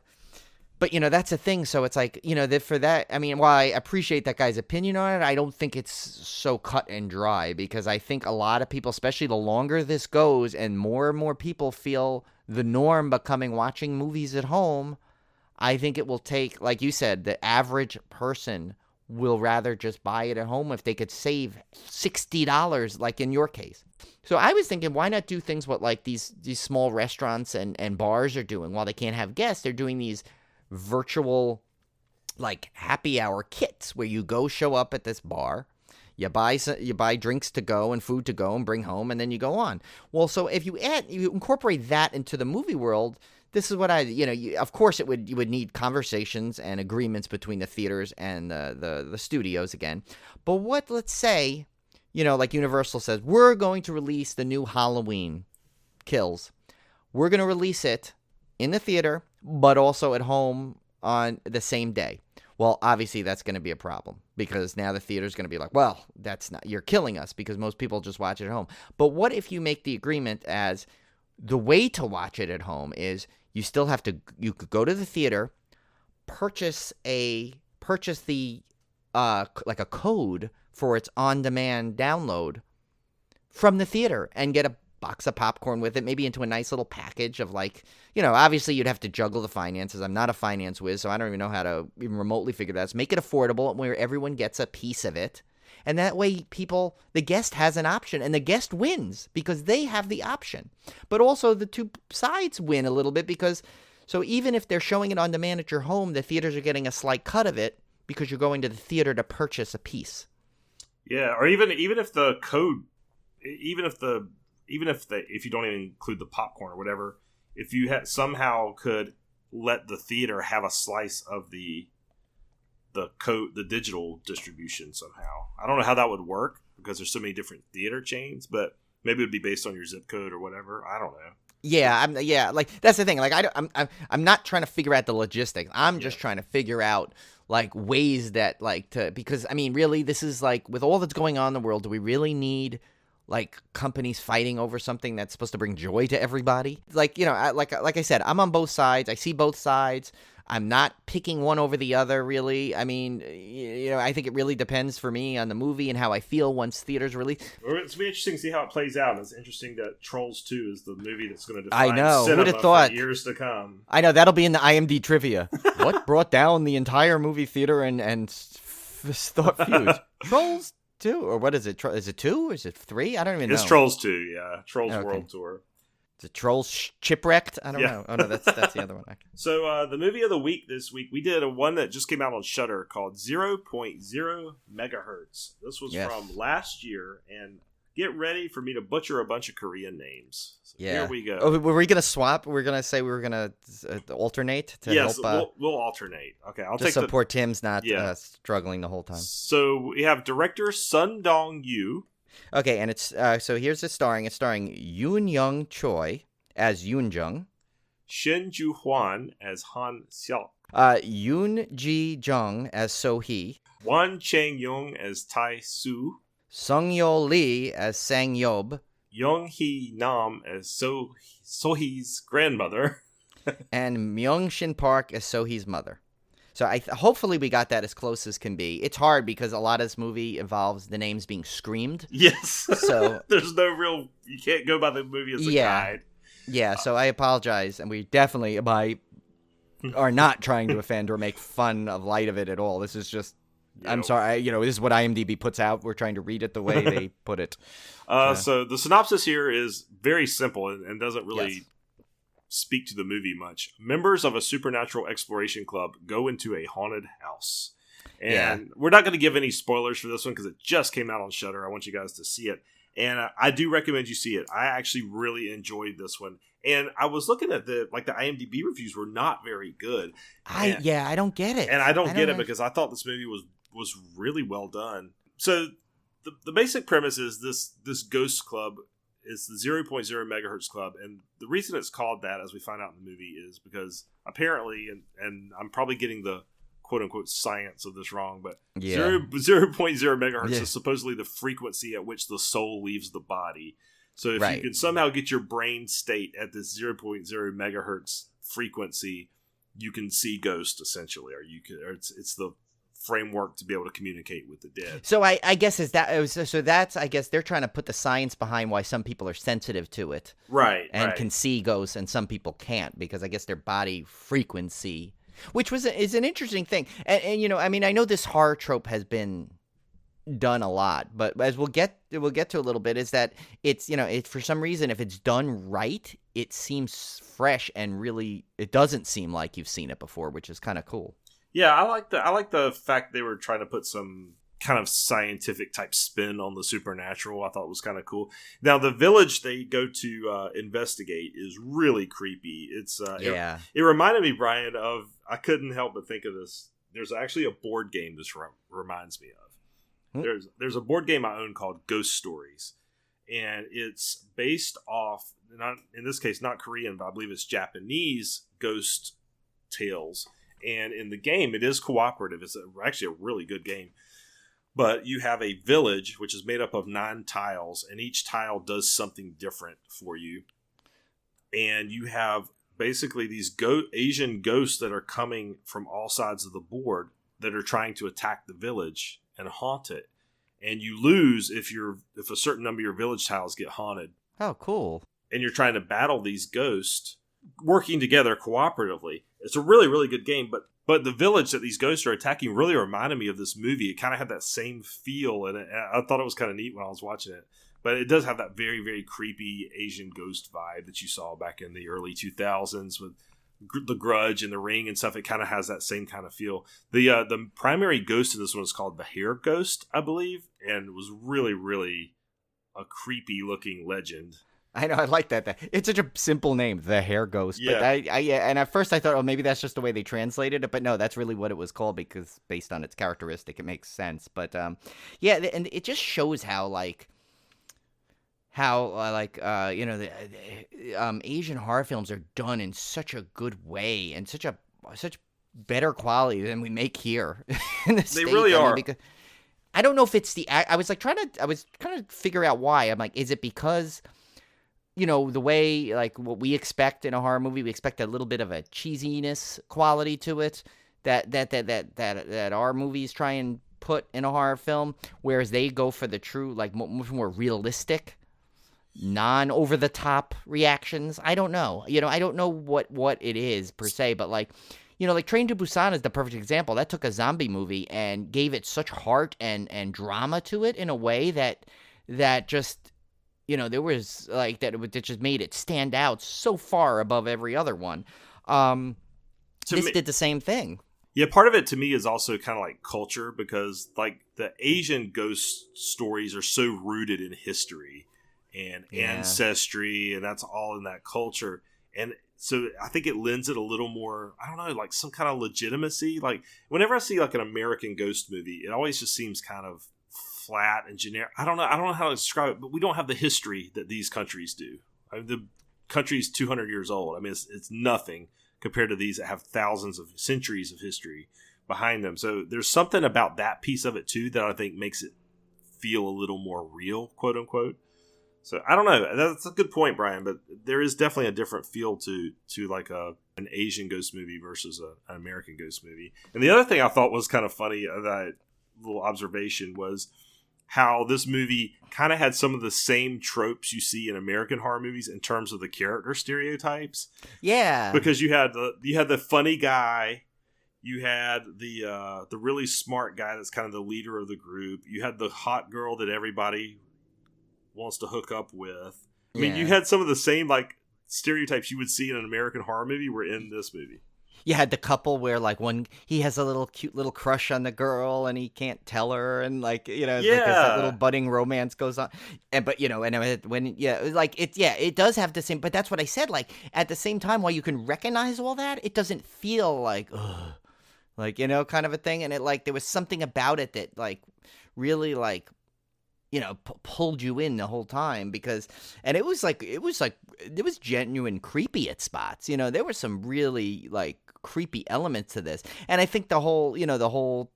that's the thing. So it's like, for that, I mean, while I appreciate that guy's opinion on it, I don't think it's so cut and dry because I think a lot of people, especially the longer this goes and more people feel the norm becoming watching movies at home, I think it will take, like you said, the average person will rather just buy it at home if they could save $60, like in your case. So I was thinking, why not do things what like these small restaurants and bars are doing while they can't have guests? They're doing these virtual like happy hour kits where you go show up at this bar, you buy drinks to go and food to go and bring home, and then you go on. Well, so if you incorporate that into the movie world, this is what of course you would need conversations and agreements between the theaters and the studios again. But let's say, like Universal says, we're going to release the new Halloween Kills. We're going to release it in the theater, but also at home on the same day. Well, obviously that's going to be a problem because now the theater's going to be like, well, you're killing us because most people just watch it at home. But what if you make the agreement as the way to watch it at home is you could go to the theater, purchase the like a code for its on-demand download from the theater and get a box of popcorn with it, maybe into a nice little package of like, obviously you'd have to juggle the finances. I'm not a finance whiz, so I don't even know how to even remotely figure that out. So make it affordable where everyone gets a piece of it. And that way the guest has an option, and the guest wins because they have the option. But also the two sides win a little bit because, so even if they're showing it on demand at your home, the theaters are getting a slight cut of it because you're going to the theater to purchase a piece. Yeah, or even if the code, if you don't even include the popcorn or whatever, if you somehow could let the theater have a slice of the digital distribution somehow. I don't know how that would work because there's so many different theater chains, but maybe it would be based on your zip code or whatever. I don't know. Yeah, like that's the thing. Like I'm not trying to figure out the logistics. I'm just trying to figure out like ways that because I mean, really, this is like with all that's going on in the world, do we really need like companies fighting over something that's supposed to bring joy to everybody? Like, like I said, I'm on both sides. I see both sides. I'm not picking one over the other, really. I mean, I think it really depends for me on the movie and how I feel once theaters release. It's going to be interesting to see how it plays out. It's interesting that Trolls 2 is the movie that's going to define cinema for years to come. I know, that'll be in the IMDb trivia. What brought down the entire movie theater and thought feuds? Trolls 2? Or what is it? Is it 2? Is it 3? I don't even know. It's Trolls 2, yeah. Trolls World Tour. The Trolls Chipwrecked? I don't know. Oh, no, that's the other one. So, the movie of the week this week, we did one that just came out on Shudder called 0.0 MHZ. This was from last year, and get ready for me to butcher a bunch of Korean names. So here we go. Oh, were we going to swap? We're going to say we were going to alternate to help? Yes, we'll alternate. Okay, I'll take poor Tim's not struggling the whole time. So, we have director Sun Dong-yu. Okay, and it's so here's the starring. It's starring Yoon Young Choi as Yoon Jung, Shin Ju Hwan as Han Seok, Yoon Ji Jung as So Hee, Wan Chang Young as Tai Su, Sung Yo Lee as Sang Yob, Young Hee Nam as So Hee's grandmother, and Myung Shin Park as So Hee's mother. So hopefully we got that as close as can be. It's hard because a lot of this movie involves the names being screamed. Yes. So there's no real, you can't go by the movie as a guide. Yeah, so I apologize, and we definitely are not trying to offend or make fun of light of it at all. This is just, I'm sorry, this is what IMDb puts out. We're trying to read it the way they put it. So the synopsis here is very simple and doesn't really speak to the movie much. Members of a supernatural exploration club go into a haunted house. And we're not going to give any spoilers for this one because it just came out on Shudder. I want you guys to see it. And I do recommend you see it. I actually really enjoyed this one. And I was looking at the IMDb reviews were not very good. I don't get it. And I don't get it because I thought this movie was really well done. So the basic premise is this ghost club is the 0.0 MHz club, and the reason it's called that, as we find out in the movie, is because apparently, and I'm probably getting the quote-unquote science of this wrong, but 0.0 MHz is supposedly the frequency at which the soul leaves the body. So if you can somehow get your brain state at this 0.0 MHz frequency, you can see ghosts, essentially, or it's the framework to be able to communicate with the dead. So I guess that's I guess they're trying to put the science behind why some people are sensitive to it, and can see ghosts, and some people can't because I guess their body frequency, which is an interesting thing. And I mean, I know this horror trope has been done a lot, but as we'll get to a little bit, is that it's it's for some reason if it's done right, it seems fresh and really it doesn't seem like you've seen it before, which is kind of cool. Yeah, I like the fact they were trying to put some kind of scientific type spin on the supernatural. I thought it was kind of cool. Now, the village they go to investigate is really creepy. It's it reminded me, Brian, of, I couldn't help but think of this. There's actually a board game this reminds me of. There's a board game I own called Ghost Stories, and it's based off, not in this case not Korean, but I believe it's Japanese ghost tales. And in the game, it is cooperative. It's actually a really good game. But you have a village, which is made up of 9 tiles, and each tile does something different for you. And you have basically these Asian ghosts that are coming from all sides of the board that are trying to attack the village and haunt it. And you lose if a certain number of your village tiles get haunted. Oh, cool. And you're trying to battle these ghosts, working together cooperatively. It's a really, really good game, but But the village that these ghosts are attacking really reminded me of this movie. It kind of had that same feel, and I thought it was kind of neat when I was watching it. But it does have that very, very creepy Asian ghost vibe that you saw back in the early 2000s with The Grudge and The Ring and stuff. It kind of has that same kind of feel. The primary ghost in this one is called the Hair Ghost, I believe, and it was really, really a creepy looking legend. I know, I like that. It's such a simple name, the Hair Ghost. Yeah. But and at first I thought, oh, maybe that's just the way they translated it. But no, that's really what it was called, because based on its characteristic, it makes sense. But yeah, and it just shows how Asian horror films are done in such a good way and such better quality than we make here in the States. They really are. Because I don't know if it's I was trying to figure out why. I'm like, is it because, the way, like, what we expect in a horror movie, we expect a little bit of a cheesiness quality to it that our movies try and put in a horror film, whereas they go for the true, like, much more realistic, non-over-the-top reactions. I don't know. I don't know what it is per se, but like Train to Busan is the perfect example. That took a zombie movie and gave it such heart and drama to it in a way that just, there was like that just made it stand out so far above every other one. This did the same thing. Yeah, part of it to me is also kind of like culture, because like the Asian ghost stories are so rooted in history and ancestry, and that's all in that culture. And so I think it lends it a little more, I don't know, like some kind of legitimacy. Like whenever I see like an American ghost movie, it always just seems kind of flat and generic. I don't know how to describe it, but we don't have the history that these countries do. I mean, the country's 200 years old. I mean, it's nothing compared to these that have thousands of centuries of history behind them. So there's something about that piece of it too that I think makes it feel a little more real, quote unquote. So I don't know. That's a good point, Brian. But there is definitely a different feel to like an Asian ghost movie versus an American ghost movie. And the other thing I thought was kind of funny, that little observation, was how this movie kind of had some of the same tropes you see in American horror movies in terms of the character stereotypes. Yeah, because you had the funny guy. You had the really smart guy that's kind of the leader of the group. You had the hot girl that everybody wants to hook up with. I mean, you had some of the same like stereotypes you would see in an American horror movie were in this movie. You had the couple where like he has a cute little crush on the girl and he can't tell her, and like like that little budding romance goes on. And but it does have the same. But that's what I said. Like at the same time, while you can recognize all that, it doesn't feel like kind of a thing. And it like there was something about it that like really like pulled you in the whole time, because it was genuine creepy at spots. There were some really like creepy elements to this, and I think the whole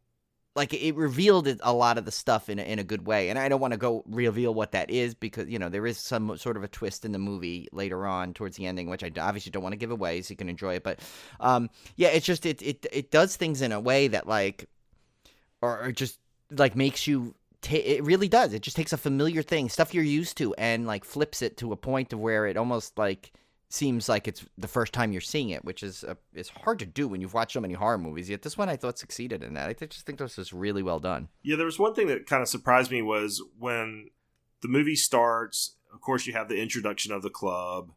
like it revealed a lot of the stuff in a good way. And I don't want to go reveal what that is, because there is some sort of a twist in the movie later on towards the ending, which I obviously don't want to give away, so you can enjoy it. But it's just it does things in a way that like or just like makes you. It really does. It just takes a familiar thing, stuff you're used to, and like flips it to a point of where it almost like seems like it's the first time you're seeing it, which is it's hard to do when you've watched so many horror movies. Yet this one I thought succeeded in that. I just think this is really well done. Yeah, there was one thing that kind of surprised me was when the movie starts. Of course, you have the introduction of the club,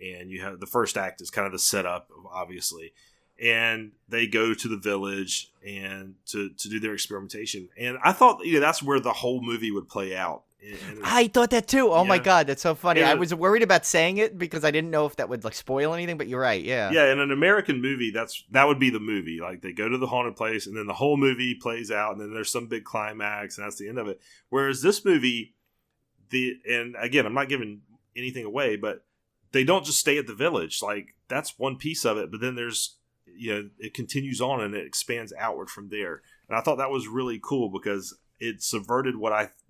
and you have the first act is kind of the setup, obviously. And they go to the village and to do their experimentation. And I thought, that's where the whole movie would play out. And I thought that too. Oh my God, that's so funny. I was worried about saying it because I didn't know if that would like spoil anything, but you're right. Yeah. Yeah. In an American movie, that would be the movie. Like they go to the haunted place and then the whole movie plays out and then there's some big climax and that's the end of it. Whereas this movie, and again, I'm not giving anything away, but they don't just stay at the village. Like that's one piece of it. But then there's, it continues on and it expands outward from there. And I thought that was really cool because it subverted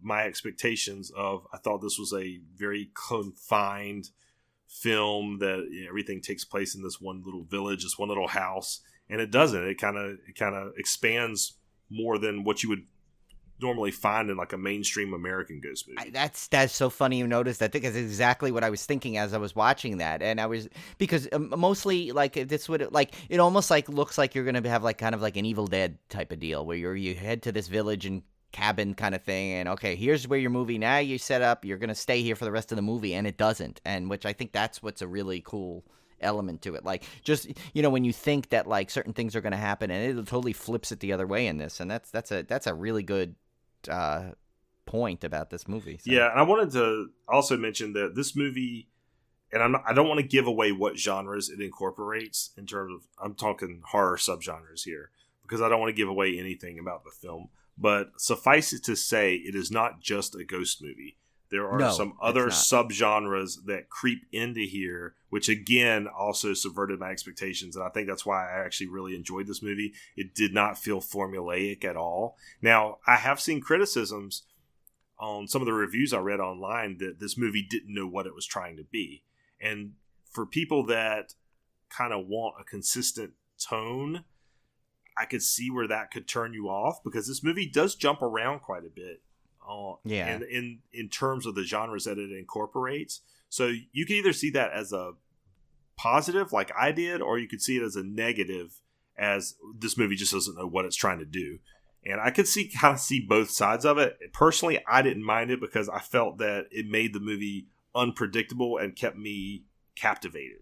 my expectations of. I thought this was a very confined film that everything takes place in this one little village, this one little house, and it doesn't. It kind of expands more than what you would normally find in like a mainstream American ghost movie. That's so funny you noticed that. Because it's exactly what I was thinking as I was watching that, and I was because mostly like this would like it almost like looks like you're gonna have like kind of like an Evil Dead type of deal where you head to this village and cabin kind of thing, and okay, here's where your movie now you set up, you're gonna stay here for the rest of the movie, and it doesn't, and which I think that's what's a really cool element to it. Like, just when you think that like certain things are going to happen, and it totally flips it the other way in this, and that's a really good point about this movie. So. Yeah, and I wanted to also mention that this movie, and I don't want to give away what genres it incorporates in terms of, I'm talking horror subgenres here, because I don't want to give away anything about the film, but suffice it to say, it is not just a ghost movie. There are some other subgenres that creep into here, which again also subverted my expectations. And I think that's why I actually really enjoyed this movie. It did not feel formulaic at all. Now, I have seen criticisms on some of the reviews I read online that this movie didn't know what it was trying to be. And for people that kind of want a consistent tone, I could see where that could turn you off, because this movie does jump around quite a bit. And in terms of the genres that it incorporates. So you can either see that as a positive like I did, or you could see it as a negative, as this movie just doesn't know what it's trying to do. And I could kind of see both sides of it. Personally, I didn't mind it because I felt that it made the movie unpredictable and kept me captivated.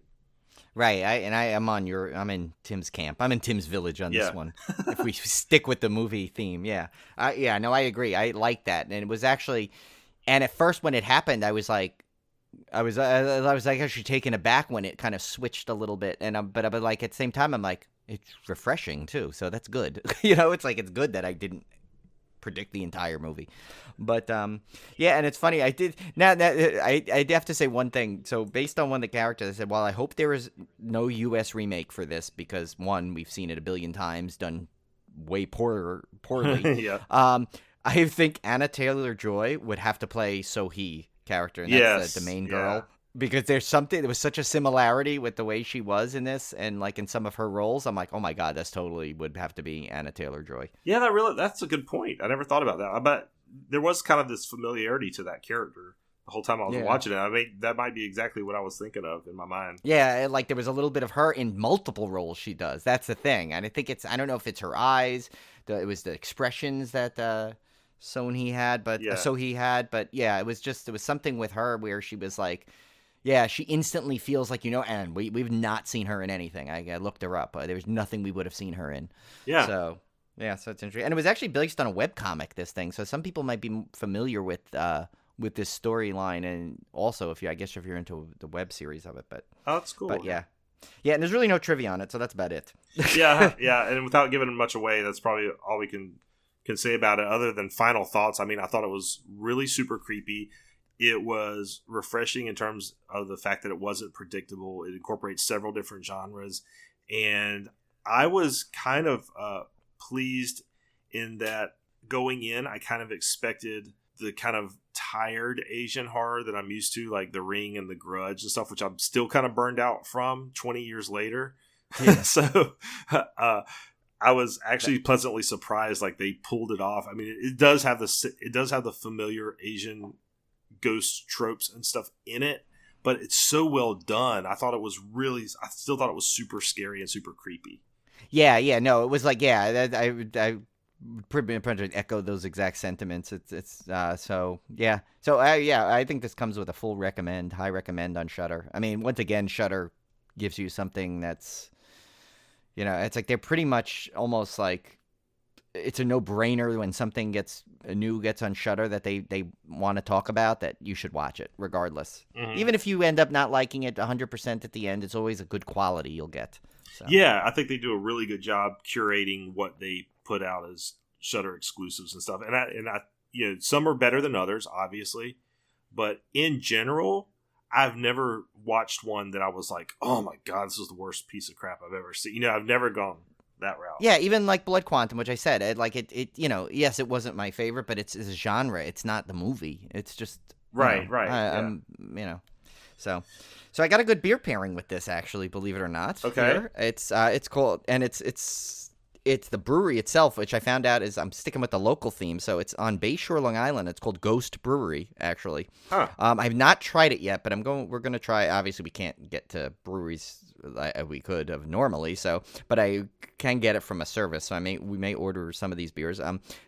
Right, I'm in Tim's camp. I'm in Tim's village on this one. If we stick with the movie theme, I agree. I like that, and it was actually, and at first when it happened, I was actually taken aback when it kind of switched a little bit, and but like at the same time, I'm like, it's refreshing too, so that's good. It's like it's good that I didn't predict the entire movie. But and it's funny, I have to say one thing. So based on one of the characters, I said, well, I hope there is no US remake for this, because one, we've seen it a billion times done way poorly. I think Anna Taylor-Joy would have to play So-hee character, and that's the main girl. Because there was such a similarity with the way she was in this, and like in some of her roles, I'm like, oh my god, that's totally would have to be Anna Taylor-Joy. Yeah, that's a good point. I never thought about that. I bet there was kind of this familiarity to that character the whole time I was watching it. I mean, that might be exactly what I was thinking of in my mind. Yeah, like there was a little bit of her in multiple roles she does. That's the thing. And I think I don't know if it's her eyes, it was the expressions that So-hee had, but it was something with her where she was like, yeah, she instantly feels like, and we've not seen her in anything. I looked her up. There was nothing we would have seen her in. Yeah. So it's interesting. And it was actually based on a webcomic, this thing. So some people might be familiar with this storyline, and also if you're into the web series of it. But that's cool. But yeah, and there's really no trivia on it, so that's about it. yeah, and without giving much away, that's probably all we can say about it, other than final thoughts. I mean, I thought it was really super creepy. It was refreshing in terms of the fact that it wasn't predictable. It incorporates several different genres. And I was kind of pleased in that going in, I kind of expected the kind of tired Asian horror that I'm used to, like The Ring and The Grudge and stuff, which I'm still kind of burned out from 20 years later. Yeah. So I was actually pleasantly surprised, like they pulled it off. I mean, it does have the familiar Asian ghost tropes and stuff in it, but it's so well done. I still thought it was super scary and super creepy. No, it was like, I pretty much echo those exact sentiments. I think this comes with a full high recommend on Shudder. I mean, once again, Shudder gives you something that's, it's like they're pretty much almost like, it's a no-brainer when something gets on Shudder that they want to talk about, that you should watch it regardless. Mm-hmm. Even if you end up not liking it 100% at the end, it's always a good quality you'll get. So. Yeah, I think they do a really good job curating what they put out as Shudder exclusives and stuff. And I some are better than others, obviously, but in general, I've never watched one that I was like, oh my god, this is the worst piece of crap I've ever seen. I've never gone that route. Yeah, even like Blood Quantum, which I said, yes, it wasn't my favorite, but it's a genre. It's not the movie. It's just right. So I got a good beer pairing with this, actually, believe it or not. Okay, here. It's called, and it's it's the brewery itself, which I found out is, I'm sticking with the local theme, so it's on Bayshore, Long Island. It's called Ghost Brewery, actually. Huh. I've not tried it yet, but we're going to try. Obviously, we can't get to breweries like we could have normally, but I can get it from a service, so we may order some of these beers.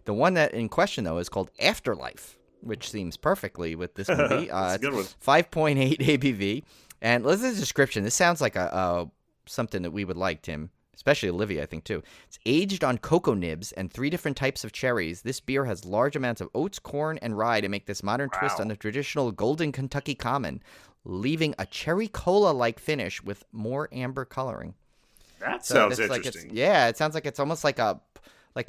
The one that in question, though, is called Afterlife, which seems perfectly with this movie. That's a good one. 5.8 ABV. And listen to the description. This sounds like something that we would like, Tim. Especially Olivia, I think, too. It's aged on cocoa nibs and 3 different types of cherries. This beer has large amounts of oats, corn, and rye to make this modern twist on the traditional Golden Kentucky Common, leaving a cherry cola-like finish with more amber coloring. That sounds interesting. It sounds like it's almost like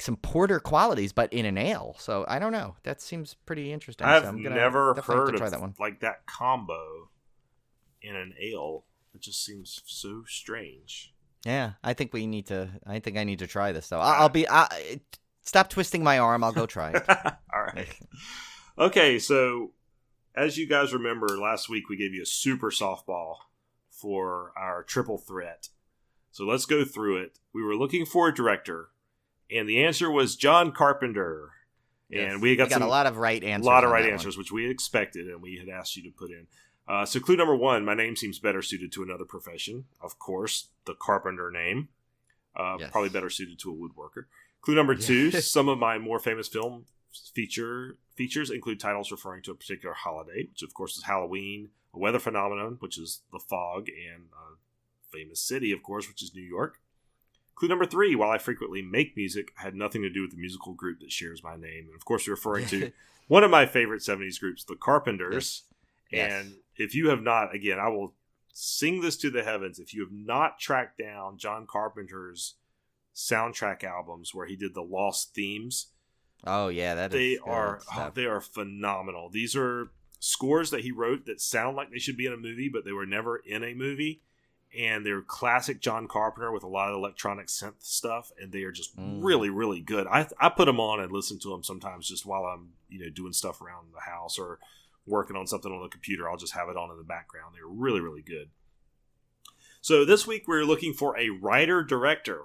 some porter qualities, but in an ale. So I don't know. That seems pretty interesting. I've never heard try of that one. Like that combo in an ale. It just seems so strange. Yeah, I think I need to try this though. I'll stop twisting my arm. I'll go try it. All right. Okay, so as you guys remember, last week we gave you a super softball for our triple threat. So let's go through it. We were looking for a director, and the answer was John Carpenter. Yes. And we got a lot of right answers. Which we expected, and we had asked you to put in. So clue number 1, my name seems better suited to another profession. Of course, the Carpenter name. Yes. Probably better suited to a woodworker. Clue number 2, some of my more famous film features include titles referring to a particular holiday, which of course is Halloween, a weather phenomenon, which is the fog, and a famous city, of course, which is New York. Clue number 3, while I frequently make music, I had nothing to do with the musical group that shares my name. And of course, you're referring to one of my favorite 70s groups, the Carpenters. Yes. And if you have not, again, I will sing this to the heavens. If you have not tracked down John Carpenter's soundtrack albums where he did the Lost themes, they are phenomenal. These are scores that he wrote that sound like they should be in a movie, but they were never in a movie. And they're classic John Carpenter with a lot of electronic synth stuff, and they are just really, really good. I put them on and listen to them sometimes just while I'm doing stuff around the house or working on something on the computer. I'll just have it on in the background. They're really, really good. So this week we're looking for a writer-director.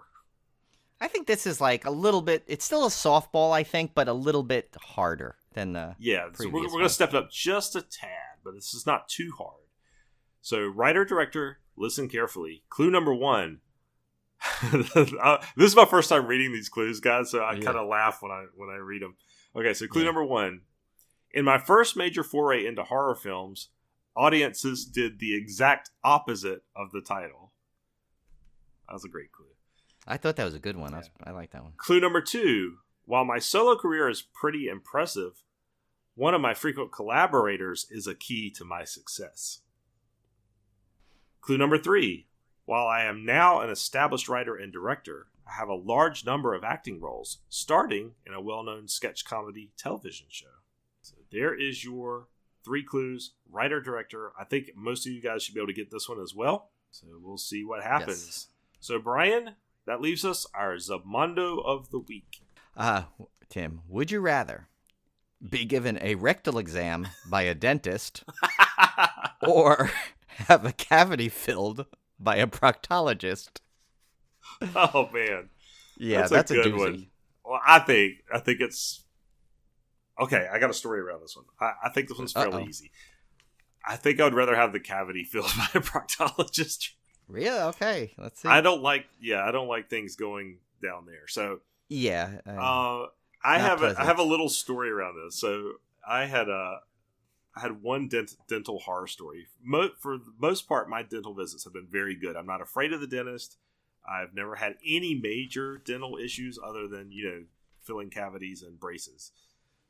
I think this is like a little bit, it's still a softball, I think, but a little bit harder than the so we're going to step it up just a tad, but this is not too hard. So writer-director, listen carefully. Clue number 1. This is my first time reading these clues, guys, so I kind of laugh when I read them. Okay, so clue number 1. In my first major foray into horror films, audiences did the exact opposite of the title. That was a great clue. I thought that was a good one. I like that one. Clue number 2. While my solo career is pretty impressive, one of my frequent collaborators is a key to my success. Clue number 3. While I am now an established writer and director, I have a large number of acting roles, starting in a well-known sketch comedy television show. So there is your 3 clues, writer, director. I think most of you guys should be able to get this one as well. So we'll see what happens. Yes. So Brian, that leaves us our Zubmondo of the week. Tim, would you rather be given a rectal exam by a dentist or have a cavity filled by a proctologist? Oh man. Yeah, that's a good doozy. One. Well, I think it's okay. I got a story around this one. I think this one's fairly easy. I think I would rather have the cavity filled by a proctologist. Really? Okay. Let's see. I don't like things going down there. So yeah. I have a little story around this. So I had one dental horror story. For the most part, my dental visits have been very good. I'm not afraid of the dentist. I've never had any major dental issues other than, filling cavities and braces.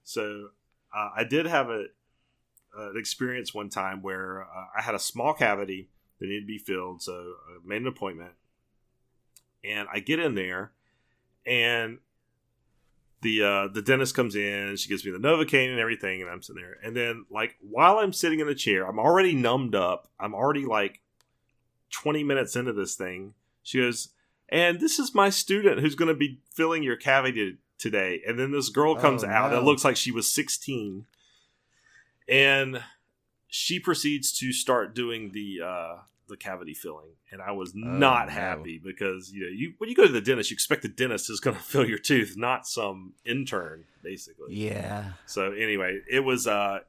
So I did have an experience one time where I had a small cavity that needed to be filled. So I made an appointment. And I get in there, and the dentist comes in, she gives me the Novocaine and everything, and I'm sitting there. And then, while I'm sitting in the chair, I'm already numbed up. I'm already, 20 minutes into this thing. She goes, and this is my student who's going to be filling your cavity today. And then this girl comes out that looks like she was 16. And she proceeds to start doing the the cavity filling, and I was not happy because when you go to the dentist, you expect the dentist is going to fill your tooth, not some intern, basically. Yeah. So anyway, it was a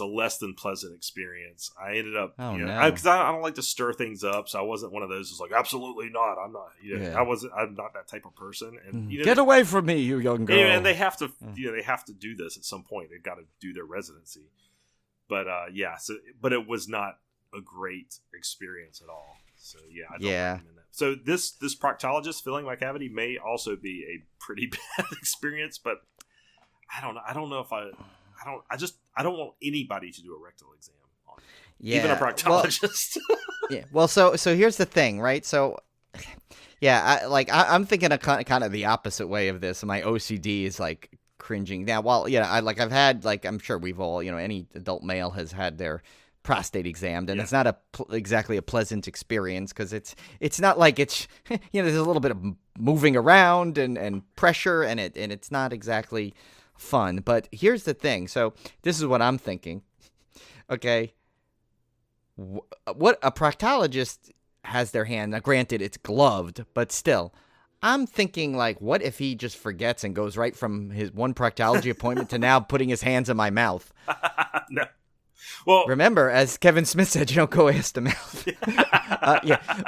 less than pleasant experience. I ended up, because I don't like to stir things up, so I wasn't one of those who's like, absolutely not. I'm not. I'm not that type of person. And get away from me, you young girl. And they have to, they have to do this at some point. They've got to do their residency. But but it was not a great experience at all. So I don't recommend that. So this proctologist filling my cavity may also be a pretty bad experience, but I don't know. I don't know if I don't want anybody to do a rectal exam on me. Even a proctologist. Well, so here's the thing, right? So I'm thinking of kind of the opposite way of this. My OCD is like cringing. Now, I've had, like, I'm sure we've all, any adult male has had their prostate examined, and it's not exactly a pleasant experience because it's not like it's there's a little bit of moving around and pressure, and it's not exactly fun. But here's the thing. So this is what I'm thinking. Okay, what a proctologist has their hand. Now, granted, it's gloved, but still. I'm thinking, like, what if he just forgets and goes right from his one proctology appointment to now putting his hands in my mouth? No. Well, remember, as Kevin Smith said, you don't go ass to mouth.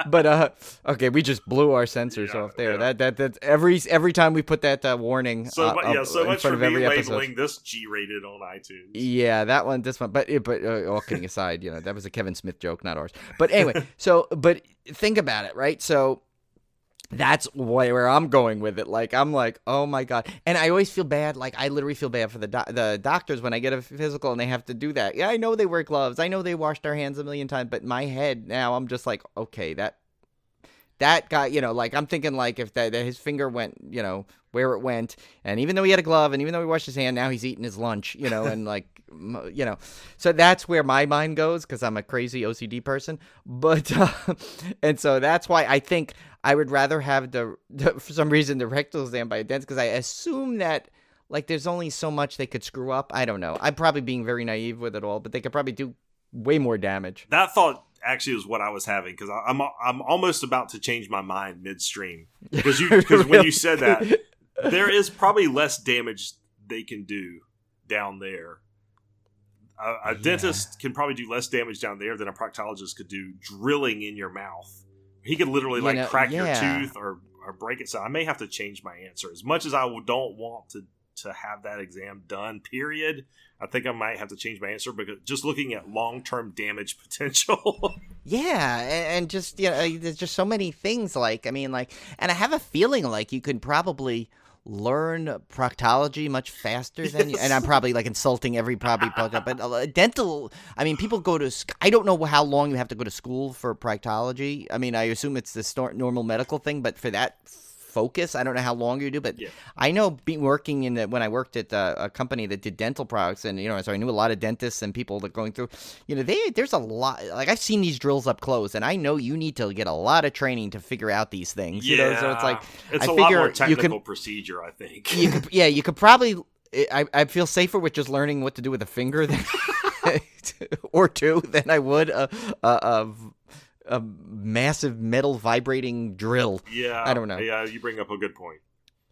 But okay, we just blew our sensors off there. Yeah. That's every time we put that warning. So much for me labeling episode. this G-rated on iTunes. Yeah, this one. But all kidding aside, that was a Kevin Smith joke, not ours. But anyway, but think about it, right? So. That's where I'm going with it. Like, I'm like, oh my God. And I always feel bad. Like, I literally feel bad for the doctors when I get a physical and they have to do that. Yeah, I know they wear gloves. I know they wash their hands a million times. But in my head now, I'm just like, okay, that guy, like, I'm thinking, like, if that his finger went, where it went. And even though he had a glove and even though he washed his hand, now he's eating his lunch, and like, So that's where my mind goes because I'm a crazy OCD person. But, and so that's why I think I would rather have for some reason, the rectal exam by a dentist, because I assume that, like, there's only so much they could screw up. I don't know. I'm probably being very naive with it all, but they could probably do way more damage. That thought actually is what I was having, because I'm almost about to change my mind midstream. Because when you said that, there is probably less damage they can do down there. A dentist can probably do less damage down there than a proctologist could do drilling in your mouth. He could literally crack your tooth or break it. So I may have to change my answer. As much as I don't want to have that exam done, period, I think I might have to change my answer because just looking at long-term damage potential. Yeah, and just, there's just so many things, and I have a feeling like you could probably learn proctology much faster than you, and I'm probably like insulting but dental, people go to, I don't know how long you have to go to school for proctology. I assume it's the normal medical thing, but for that focus, I don't know how long you do, but I know working when I worked at a company that did dental products, and so I knew a lot of dentists and people that going through, there's a lot, like, I've seen these drills up close, and I know you need to get a lot of training to figure out these things. So it's like, it's a lot more technical procedure, I think. You could probably, I feel safer with just learning what to do with a finger than or two than I would a massive metal vibrating drill. Yeah, I don't know. Yeah, you bring up a good point.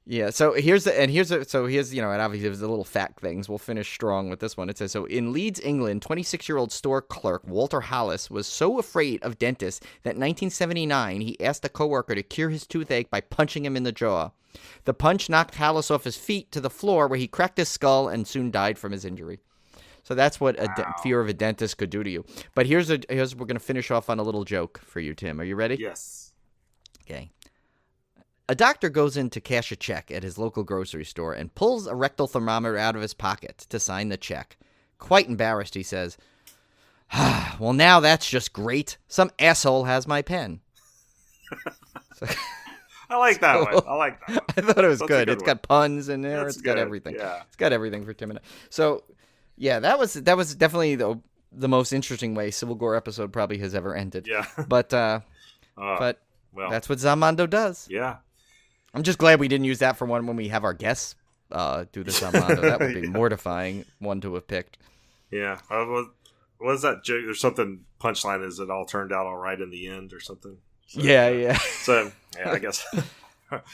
Yeah, so here's and obviously there's the little fact things. We'll finish strong with this one. It says, so in Leeds, England, 26-year-old store clerk Walter Hollis was so afraid of dentists that in 1979 he asked a coworker to cure his toothache by punching him in the jaw. The punch knocked Hollis off his feet to the floor, where he cracked his skull and soon died from his injury. So that's what fear of a dentist could do to you. But here's we're going to finish off on a little joke for you, Tim. Are you ready? Yes. Okay. A doctor goes in to cash a check at his local grocery store and pulls a rectal thermometer out of his pocket to sign the check. Quite embarrassed, he says, well, now that's just great. Some asshole has my pen. I like that one. I thought it was good. It's got puns in there. It's got everything. Yeah. It's got everything for Tim and I. So... yeah, that was definitely the most interesting way Civil Gore episode probably has ever ended. Yeah. But that's what Zamando does. Yeah. I'm just glad we didn't use that for one when we have our guests do the Zamando. That would be mortifying one to have picked. Yeah. what is that joke or something? Punchline is it all turned out all right in the end or something? So, yeah. So yeah, I guess.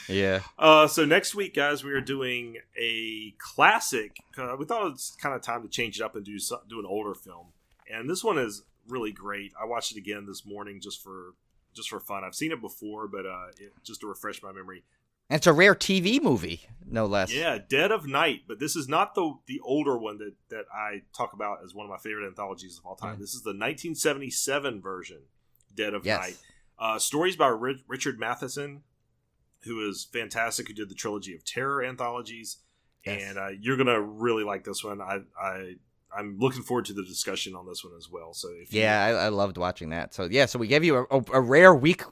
Yeah. So next week, guys, we are doing a classic. We thought it was kind of time to change it up and do an older film, and this one is really great. I watched it again this morning just for fun. I've seen it before, but just to refresh my memory. And it's a rare TV movie, no less. Yeah, Dead of Night. But this is not the older one that I talk about as one of my favorite anthologies of all time. This is the 1977 version, Dead of Night. Stories by Richard Matheson, who is fantastic, who did the trilogy of terror anthologies. Yes. And you're going to really like this one. I'm looking forward to the discussion on this one as well. So I loved watching that. So we gave you a rare week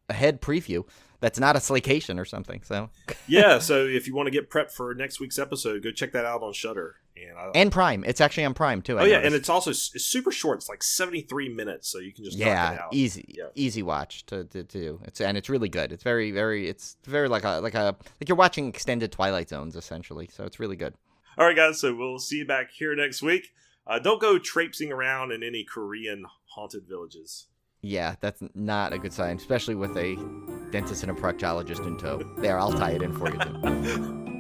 ahead preview. That's not a slaycation or something. So yeah, so if you want to get prepped for next week's episode, go check that out on Shudder and Prime. It's actually on Prime too. And it's also super short. It's like 73 minutes, so you can just knock it out. Easy watch to do. It's really good. It's very like you're watching extended Twilight Zones essentially. So it's really good. All right, guys. So we'll see you back here next week. Don't go traipsing around in any Korean haunted villages. Yeah, that's not a good sign, especially with a dentist and a proctologist in tow. There, I'll tie it in for you, too.